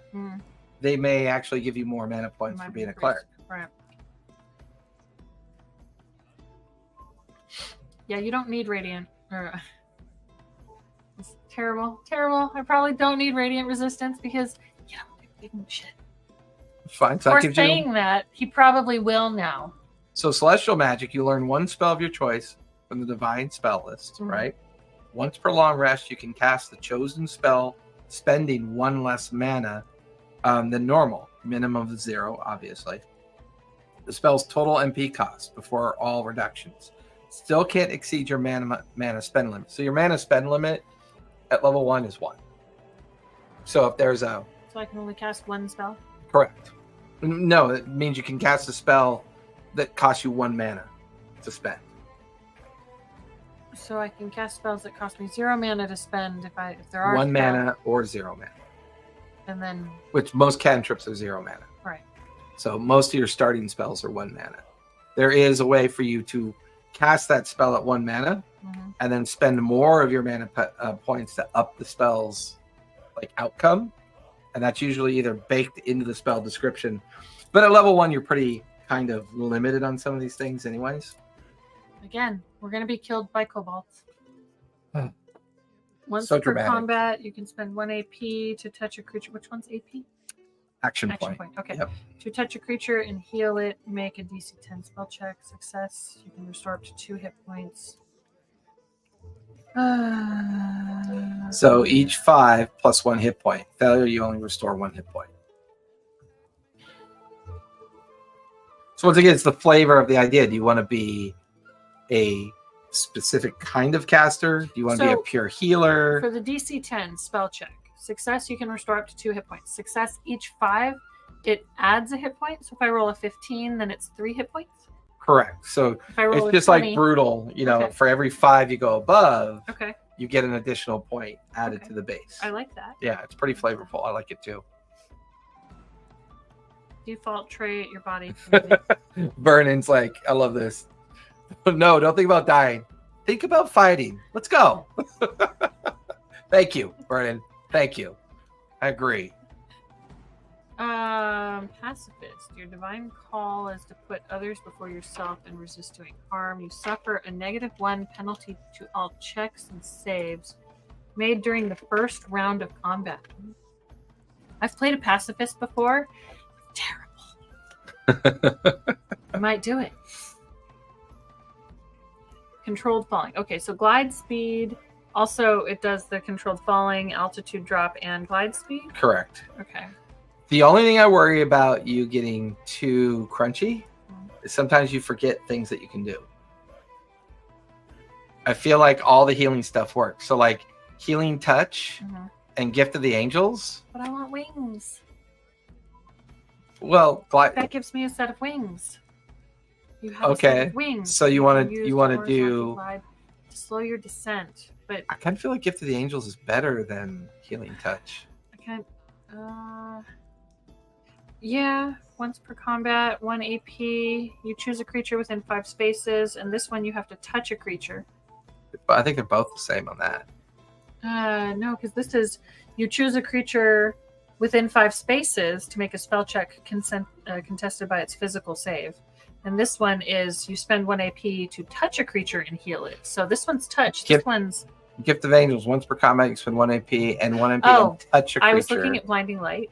they may actually give you more mana points for being a cleric. Right. Yeah, you don't need radiant. It's terrible. Terrible. I probably don't need radiant resistance because you don't do big shit. Fine. So For that gives saying you... that, he probably will now. So Celestial Magic, you learn 1 spell of your choice from the Divine Spell list, right? Once per long rest, you can cast the chosen spell, spending 1 less mana than normal. Minimum of 0, obviously. The spell's total MP cost before all reductions still can't exceed your mana spend limit. So your mana spend limit at level 1 is 1. So if there's a... So I can only cast 1 spell? Correct. No, it means you can cast a spell that costs you 1 mana to spend. So I can cast spells that cost me 0 mana to spend if there are 1 mana or 0 mana. And then... Which most cantrips are 0 mana. Right. So most of your starting spells are 1 mana. There is a way for you to cast that spell at 1 mana and then spend more of your mana points to up the spell's outcome. And that's usually either baked into the spell description. But at level 1, you're pretty kind of limited on some of these things anyways. Again, we're going to be killed by kobolds. Once So per dramatic. combat, you can spend 1 AP to touch a creature. Which one's AP? Action Action point. point. Okay. Yep. To touch a creature and heal it, make a DC10 spell check. Success, you can restore up to 2 hit points. So each 5 plus 1 hit point. Failure, you only restore 1 hit point. So once again, it's the flavor of the idea. Do you want to be a specific kind of caster? Do you want to be a pure healer? For the DC10 spell check, success, you can restore up to 2 hit points. Success, each 5, it adds a hit point. So if I roll a 15, then it's 3 hit points. Correct. So If I roll it's a just 20, like brutal. Okay. For every 5 you go above, Okay, you get an additional point added Okay. to the base. I like that. Yeah, it's pretty flavorful. I like it too. Default trait, your body. Vernon's like, I love this. No, don't think about dying. Think about fighting. Let's go. Thank you, Vernon. Thank you. I agree. Pacifist. Your divine call is to put others before yourself and resist doing harm. You suffer a -1 penalty to all checks and saves made during the first round of combat. I've played a pacifist before. Terrible. I might do it. Controlled falling. Okay, so glide speed. Also, it does the controlled falling, altitude drop, and glide speed. Correct. Okay. The only thing I worry about you getting too crunchy is sometimes you forget things that you can do. I feel like all the healing stuff works. So like healing touch and gift of the angels. But I want wings. Well, That gives me a set of wings. You have a set of wings. So you want to use do glide to slow your descent, but I kind of feel like gift of the angels is better than healing touch. I can't. Yeah, once per combat, 1 AP. You choose a creature within 5 spaces, and this one you have to touch a creature. But I think they're both the same on that. No, because this is you choose a creature within 5 spaces to make a spell check contested by its physical save. And this one is you spend 1 AP to touch a creature and heal it. So this one's touch. This one's Gift of Angels. Once per combat, you spend 1 AP and 1 MP Oh, on touch a creature. I was looking at Blinding Light.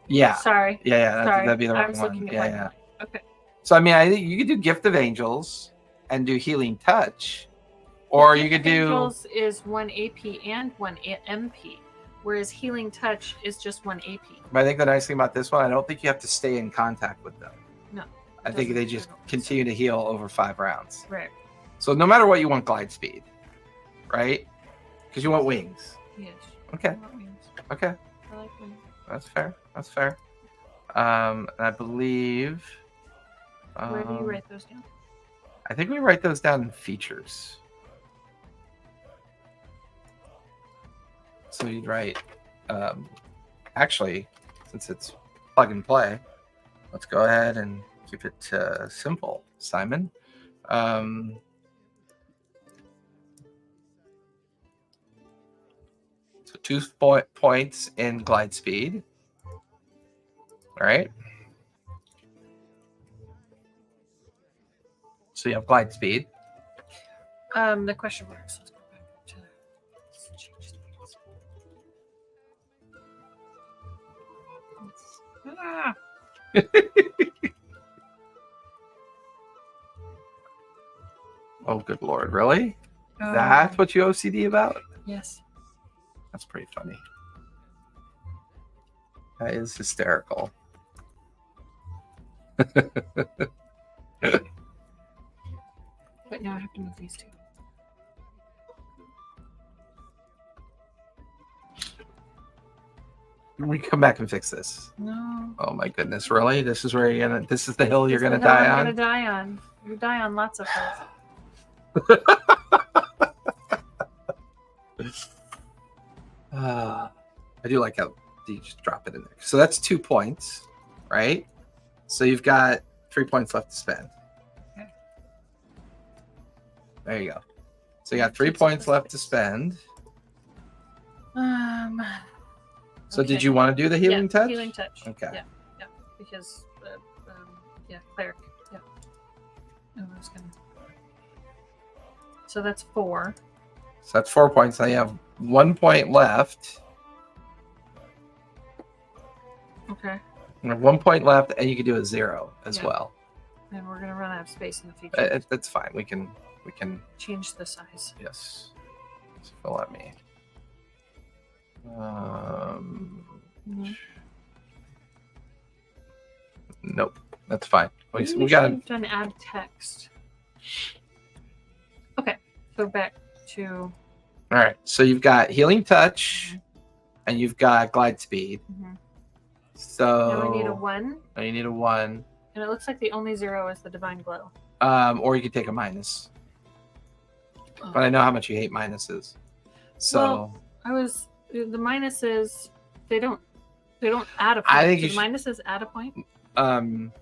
Yeah. Sorry. Yeah. Sorry. That'd be the I wrong was one. looking at Blinding Light. Okay. So I mean, I think you could do Gift of Angels and do Healing Touch, or you could do. Angels is 1 AP and 1 MP, whereas Healing Touch is just 1 AP. But I think the nice thing about this one, I don't think you have to stay in contact with them. No. I think they just continue to heal over 5 rounds. Right. So no matter what, you want glide speed, right? Because you want wings. Yes. Okay. I want wings. Okay. I like wings. That's fair. That's fair. I believe. Where do you write those down? I think we write those down in features. So you'd write. Actually, since it's plug and play, let's go ahead and keep it simple, Simon. So 2 points in glide speed. All right. So you have glide speed. The question marks. Let's go back to let's change the Oh, good Lord. Really? That's what you OCD about? Yes. That's pretty funny. That is hysterical. But now I have to move these 2. We come back and fix this. No. Oh my goodness, really? This is where you're gonna. This is the hill you're This gonna is the hill die I'm on. gonna die on. You die on lots of hills. I do like how you just drop it in there. So that's 2 points, right? So you've got 3 points left to spend. Okay. There you go. So you got 3 points left to spend. So Okay. did you want to do the healing touch? Healing touch. Okay. Yeah. Because cleric. Yeah. Oh, I was gonna. So that's 4. So that's 4 points. Now you have 1 point left. Okay. You have 1 point left, and you can do a 0 as well. And we're gonna run out of space in the future. That's fine. We can Change the size. yes. So let me. Nope, that's fine. We got We've done add text. Okay, so back to. All right, so you've got healing touch, and you've got glide speed. Mhm. So Now I need a 1. now you need a 1. And it looks like the only 0 is the divine glow. Or you could take a minus. But I know how much you hate minuses. So well, the minuses. They don't add a point. I think Do you the minuses add a point. I don't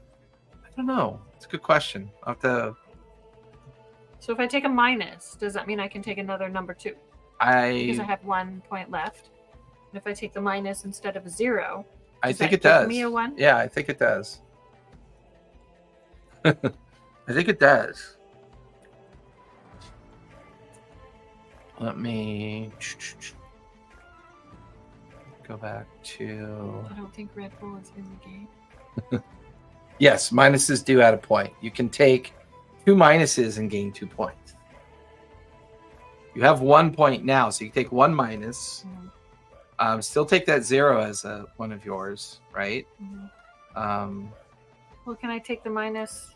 know. It's a good question. I'll have to. So if I take a minus, does that mean I can take another number 2? Because I have 1 point left. And if I take the minus instead of a 0, I think that it does. give me a 1? Yeah, I think it does. I think it does. Let me go back to. I don't think Red Bull is in the game. Yes, minuses do add a point. You can take 2 minuses and gain 2 points. You have 1 point now, so you take 1 minus. Mm-hmm. Still take that 0 as one of yours, right? Mm-hmm. Well, can I take the minus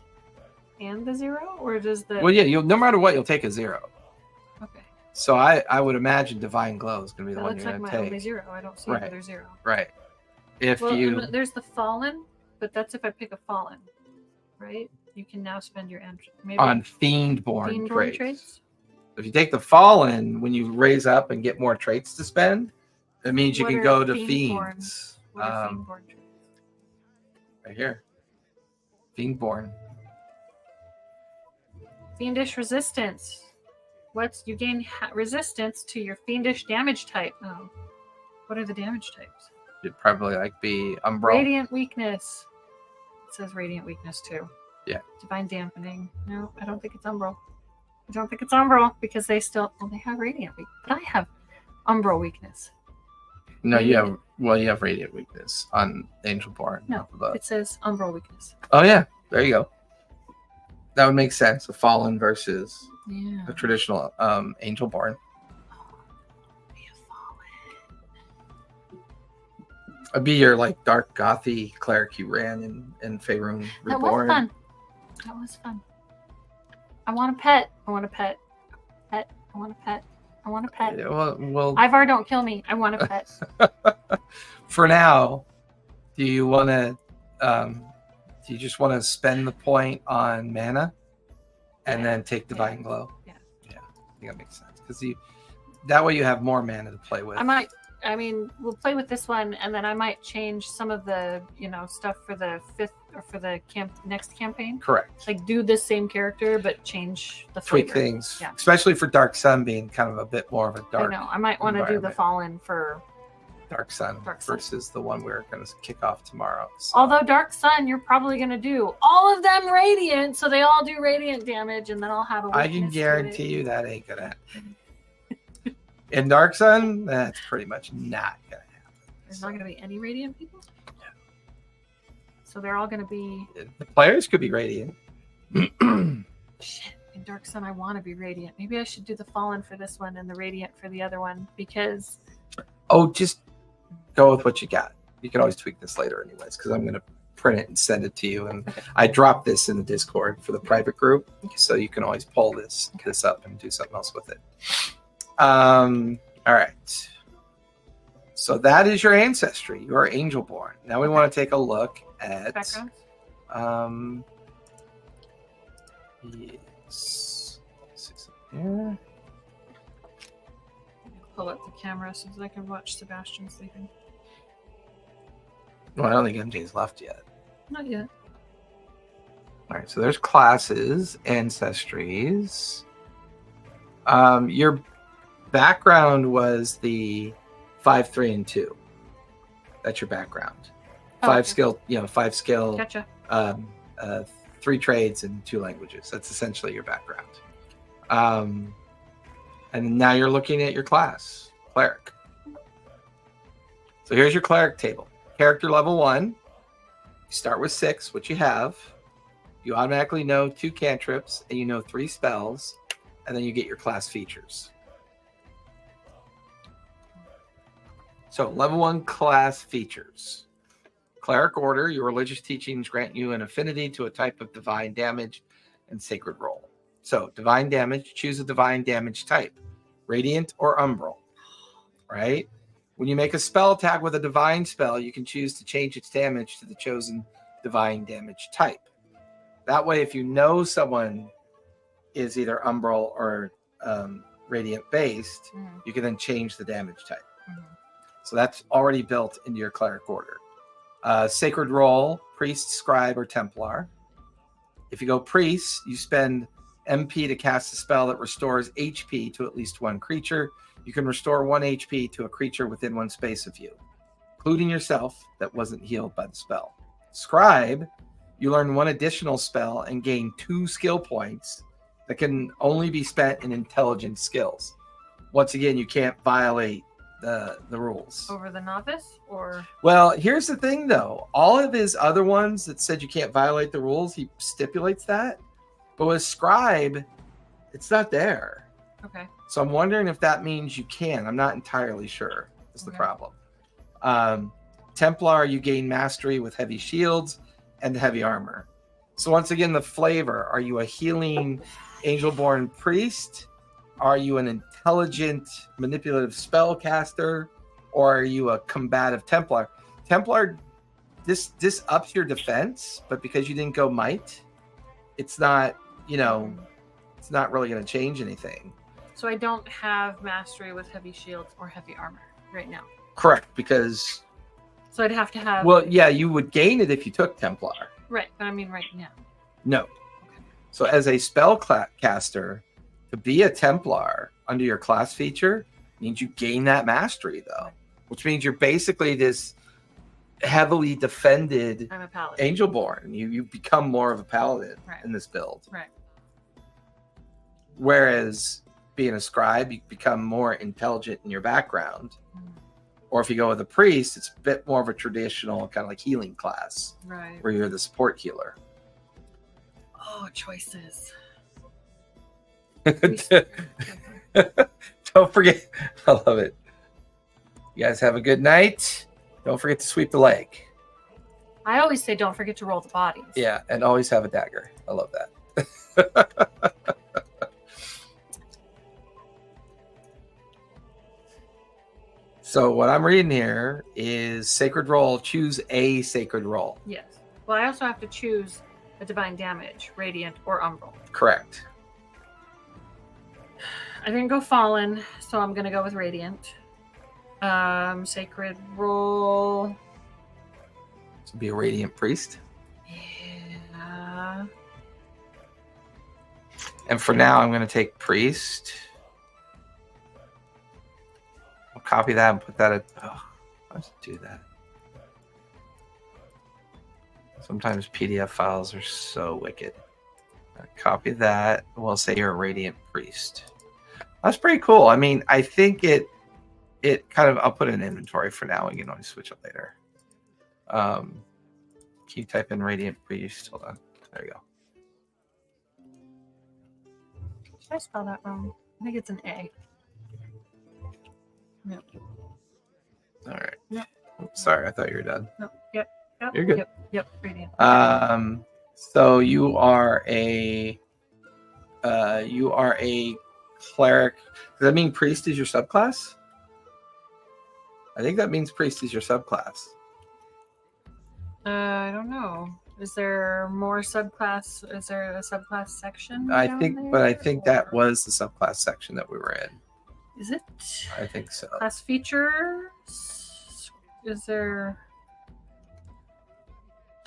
and the 0, or does the? Well, yeah. No matter what, you'll take a 0. Okay. So I would imagine Divine Glow is going to be the one looks you're like going my to only take. 0. I don't see Right. another 0. Right. If Well, you there's the Fallen, but that's if I pick a Fallen, right? You can now spend your maybe on Fiendborn Fiendborn traits. traits. If you take the Fallen, when you raise up and get more traits to spend, it means you What can are go to Fiendborn? Fiends. What are Fiendborn traits? Right here. Fiendborn. Fiendish resistance. You gain resistance to your fiendish damage type. Oh, what are the damage types? It'd probably be Umbral. Radiant weakness. It says radiant weakness too. Yeah. Divine dampening. No, I don't think it's Umbral. I don't think it's Umbral because they have radiant weakness. But I have Umbral weakness. No, you have Radiant weakness on Angelborn. No, it says Umbral weakness. Oh yeah, there you go. That would make sense. A Fallen versus a traditional Angelborn. It'd be your dark gothy cleric you ran in Faerun Reborn. That was fun. I want a pet. I want a pet. I want a pet. I want a pet. Yeah, well, Ivar, don't kill me. I want a pet. For now, do you want to? Do you just want to spend the point on mana, and then take Divine Glow? Yeah. Yeah, I think that makes sense because that way you have more mana to play with. We'll play with this one, and then I might change some of the, stuff for the 5th or for the next campaign. Correct. Do the same character, but change the tweak flavor. Things, yeah. Especially for Dark Sun being kind of a bit more of a dark. I know. I might want to do the Fallen for Dark Sun versus the one we're going to kick off tomorrow. So. Although Dark Sun, you're probably going to do all of them radiant, so they all do radiant damage, and then I'll have a weakness. I can guarantee you that ain't going to happen. In Dark Sun, that's pretty much not going to happen. There's not going to be any radiant people? Yeah. So they're all going to be... The players could be radiant. Shit. In Dark Sun, I want to be radiant. Maybe I should do the Fallen for this one and the radiant for the other one, because... Oh, just go with what you got. You can always tweak this later anyways, because I'm going to print it and send it to you. And I dropped this in the Discord for the private group, so you can always pull this up and do something else with it. All right. So that is your ancestry. You are Angelborn. Now we want to take a look at backgrounds. Yes. Here. Pull up the camera so that I can watch Sebastian sleeping. Well, I don't think MJ's left yet. Not yet. All right. So there's classes, ancestries. Your background was the 5, 3, and 2. That's your background. 5 skill, 5 skill. Gotcha. 3 trades and 2 languages. That's essentially your background. And now you're looking at your class, cleric. So here's your cleric table. Character level 1. You start with 6, which you have. You automatically know 2 cantrips, and you know 3 spells, and then you get your class features. So, level 1 class features. Cleric order, your religious teachings grant you an affinity to a type of divine damage and sacred role. So, divine damage, choose a divine damage type, radiant or umbral, right? When you make a spell attack with a divine spell, you can choose to change its damage to the chosen divine damage type. That way, if you know someone is either umbral or radiant based, you can then change the damage type. So that's already built into your cleric order. Sacred role, priest, scribe, or templar. If you go priest, you spend MP to cast a spell that restores HP to at least one creature. You can restore 1 HP to a creature within one space of you, including yourself that wasn't healed by the spell. Scribe, you learn 1 additional spell and gain 2 skill points that can only be spent in intelligence skills. Once again, you can't violate the rules. Over the novice, or? Well, here's the thing, though. All of his other ones that said you can't violate the rules, he stipulates that. But with Scribe, it's not there. Okay. So I'm wondering if that means you can. I'm not entirely sure. That's the problem. Templar, you gain mastery with heavy shields and heavy armor. So once again, the flavor. Are you a healing angel-born priest? Are you an intelligent, manipulative spellcaster? Or are you a combative Templar? Templar, this ups your defense, but because you didn't go might, it's not, it's not really going to change anything. So I don't have mastery with heavy shields or heavy armor right now. Correct, because... So I'd have to have... Well, yeah, you would gain it if you took Templar. Right, but I mean right now. No. Okay. So as a spellcaster, to be a Templar under your class feature means you gain that mastery, though. Which means you're basically this heavily defended I'm a paladin. Angelborn. You become more of a paladin in this build. Right. Whereas being a scribe, you become more intelligent in your background. Or if you go with a priest, it's a bit more of a traditional kind of like healing class. Right. Where you're the support healer. Oh, choices. Don't forget. I love it. You guys have a good night. Don't forget to sweep the leg. I always say don't forget to roll the bodies. Yeah, and always have a dagger. I love that. So what I'm reading here is sacred roll. Choose a sacred roll. Yes. Well, I also have to choose a divine damage, radiant or umbral. Correct. I didn't go fallen, so I'm gonna go with radiant. Sacred roll. To be a radiant priest. Yeah. And for now, I'm going to take priest. I'll copy that and put that at... Oh, let's do that. Sometimes PDF files are so wicked. Copy that. We'll say you're a radiant priest. That's pretty cool. I mean, I think it kind of... I'll put it in inventory for now. We can always switch it later. Can you type in radiant priest? Hold on. There you go. Did I spell that wrong? I think it's an A. Yep. All right. Yep. Oops, sorry, I thought you were done. No. Yep. You're good. Yep. Radiant. So you are a cleric. Does that mean priest is your subclass? I think that means priest is your subclass. I don't know. Is there more subclass? Is there a subclass section? I think that was the subclass section that we were in. Is it? I think so. Class features? Is there?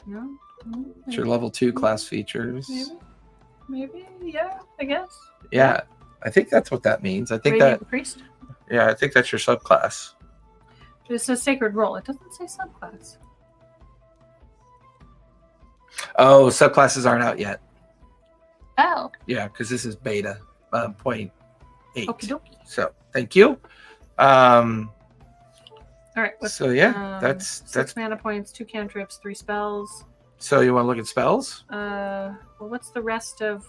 No. It's your level 2 class features. Maybe. Yeah. I guess. Yeah, I think that's what that means. I think Radiant priest. Yeah, I think that's your subclass. It says sacred role. It doesn't say subclass. Oh, subclasses aren't out yet. Oh. Yeah, because this is beta 0.8. Okie dokie. So thank you. All right. So yeah, that's 6 mana points, 2 cantrips, 3 spells. So you want to look at spells? Well, what's the rest of?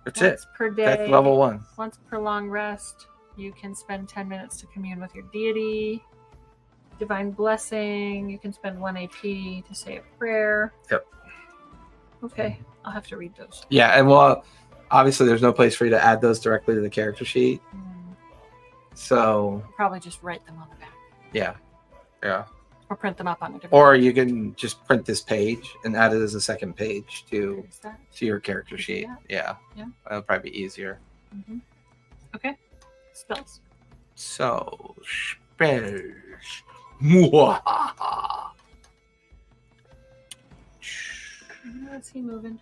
That's once it. Per day. That's level 1. Once per long rest, you can spend 10 minutes to commune with your deity. Divine blessing. You can spend 1 AP to say a prayer. Yep. Okay, I'll have to read those. Yeah, and well, obviously there's no place for you to add those directly to the character sheet. So I'll probably just write them on the back. Yeah. Or print them up on a different. Or you can just print this page and add it as a second page to Is that? your character sheet. that? Yeah. Yeah. That'll probably be easier. Mm-hmm. Okay. Spells. So, spells. Mwahaha. Is he moving?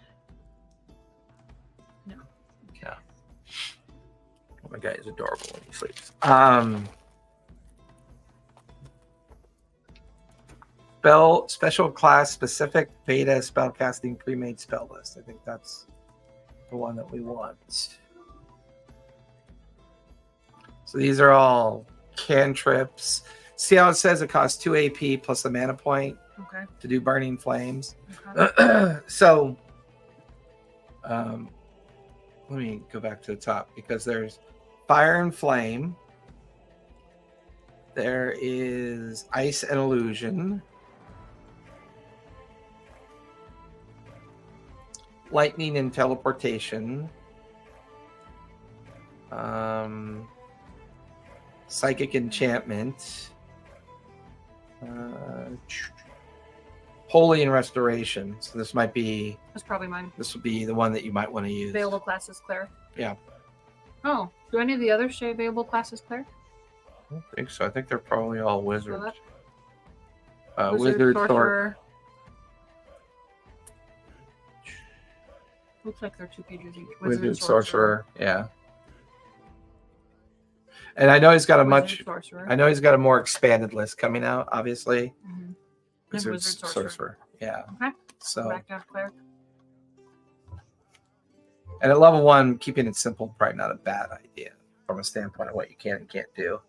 No. Yeah. Oh, my guy is adorable when he sleeps. Special class specific beta spellcasting pre-made spell list. I think that's the one that we want. So these are all cantrips. See how it says it costs 2 AP plus a mana point Okay. to do burning flames. Okay. So let me go back to the top because there's fire and flame. There is ice and illusion. Lightning and teleportation. Psychic enchantment. Holy and restoration. So this might be. That's probably mine. This would be the one that you might want to use. Available classes, Claire. Yeah. Oh, do any of the others say available classes, Claire? I don't think so. I think they're probably all wizards. Wizard, sorcerer. Looks like they're 2 pages each. Wizard, sorcerer. Yeah. And I know he's got a I know he's got a more expanded list coming out, obviously. Mm-hmm. Wizard, sorcerer. Yeah. Okay. So. Back down, Claire. And at level 1, keeping it simple probably not a bad idea from a standpoint of what you can and can't do.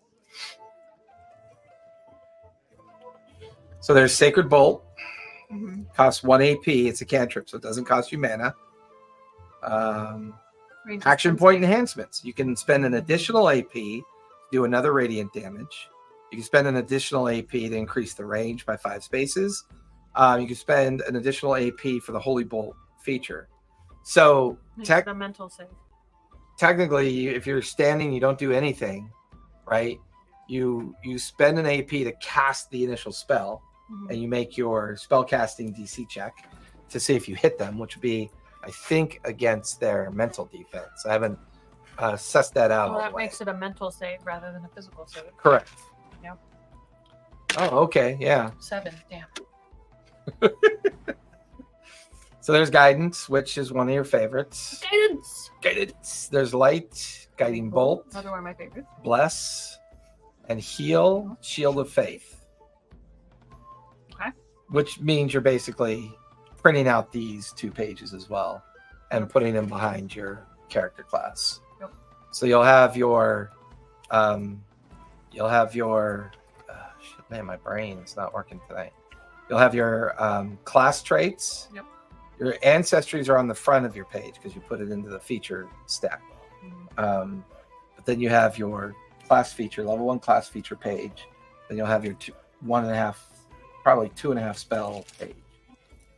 So there's Sacred Bolt. Mm-hmm. Costs 1 AP. It's a cantrip, so it doesn't cost you mana. Action point enhancements. You can spend an additional AP to do another radiant damage. You can spend an additional AP to increase the range by 5 spaces. You can spend an additional AP for the Holy Bolt feature. So the mental save. Technically, if you're standing, you don't do anything, right? You spend an AP to cast the initial spell, and you make your spellcasting DC check to see if you hit them, which would be, I think, against their mental defense. I haven't sussed that out. Well, that makes it a mental save rather than a physical save. Correct. Yep. Oh, okay, yeah. 7, damn. So there's guidance, which is one of your favorites. Guidance. There's light, guiding bolt, Another one of my favorites. bless, and heal, shield of faith. Okay. Which means you're basically printing out these 2 pages as well and putting them behind your character class. Yep. So you'll have your man, my brain's not working tonight. You'll have your class traits. Yep. Your ancestries are on the front of your page because you put it into the feature stack. Mm-hmm. But then you have your class feature, level 1 class feature page. Then you'll have your 1.5, probably 2.5 spell page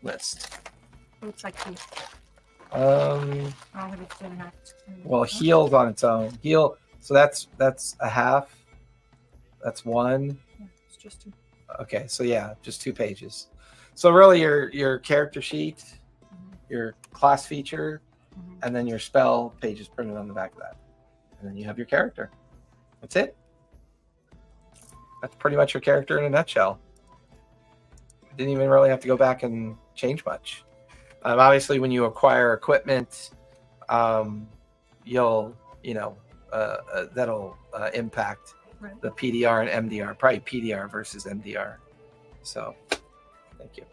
list. Looks like he. Well, heal's on its own. Heal. So that's a half. That's 1. Yeah, it's just 2. Okay, so yeah, just 2 pages. So really, your character sheet, your class feature, and then your spell page is printed on the back of that, and then you have your character. That's it. That's pretty much your character in a nutshell. Didn't even really have to go back and change much. Obviously, when you acquire equipment, you'll that'll impact the PDR and MDR, probably PDR versus MDR. So, thank you.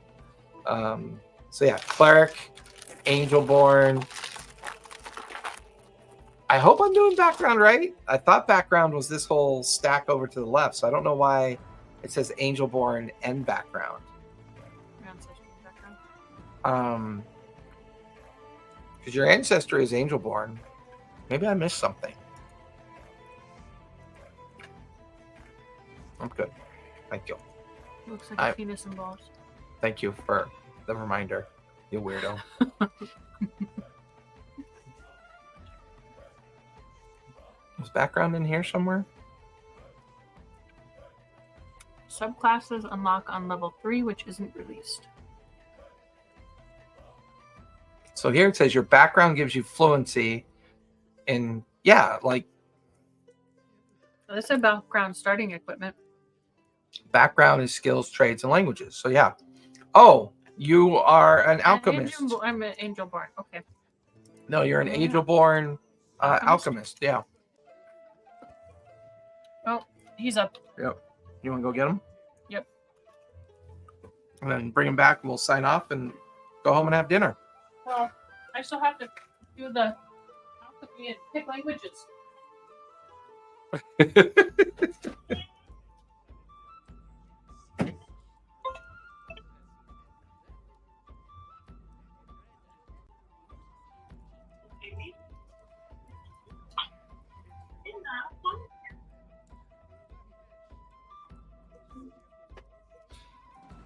So yeah, cleric, angelborn. I hope I'm doing background right. I thought background was this whole stack over to the left, so I don't know why it says angelborn and background. Because your ancestry is angelborn. Maybe I missed something. I'm good. Thank you. Looks like a penis and balls. Thank you for the reminder, you weirdo. Is background in here somewhere? Subclasses unlock on level 3, which isn't released. So here it says your background gives you fluency in, yeah, like So this is background starting equipment. background is skills, trades, and languages. So yeah. Oh, you are an alchemist. I'm an angel born. Okay. No, you're an Yeah. angel-born alchemist. Yeah. Oh, he's up. Yep. You want to go get him? Yep. And then bring him back, and we'll sign off and go home and have dinner. Well, I still have to do the alchemy and pick languages.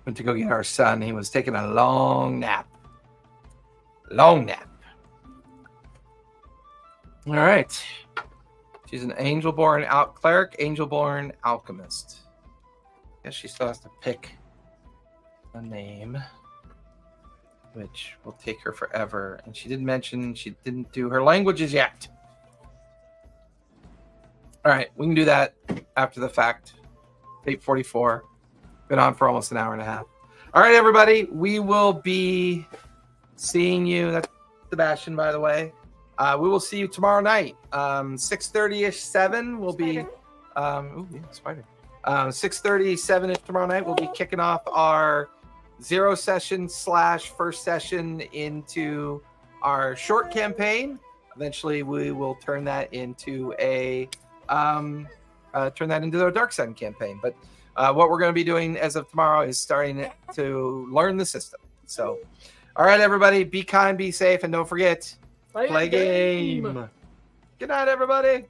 Went to go get our son. He was taking a long nap. Long nap. All right. She's an angel-born cleric, angel-born alchemist. Guess she still has to pick a name, which will take her forever. And she did mention she didn't do her languages yet. All right, we can do that after the fact. 8:44. Been on for almost an hour and a half. All right, everybody. We will be seeing you. That's Sebastian, by the way. We will see you tomorrow night. 6:30-ish, 7. We'll be... ooh, yeah, spider. 6:30, 7-ish tomorrow night. We'll be kicking off our 0 session / first session into our short campaign. Eventually, we will turn that into a... turn that into our Dark Sun campaign. But what we're going to be doing as of tomorrow is starting to learn the system. So, all right, everybody, be kind, be safe, and don't forget, play game. Good night, everybody.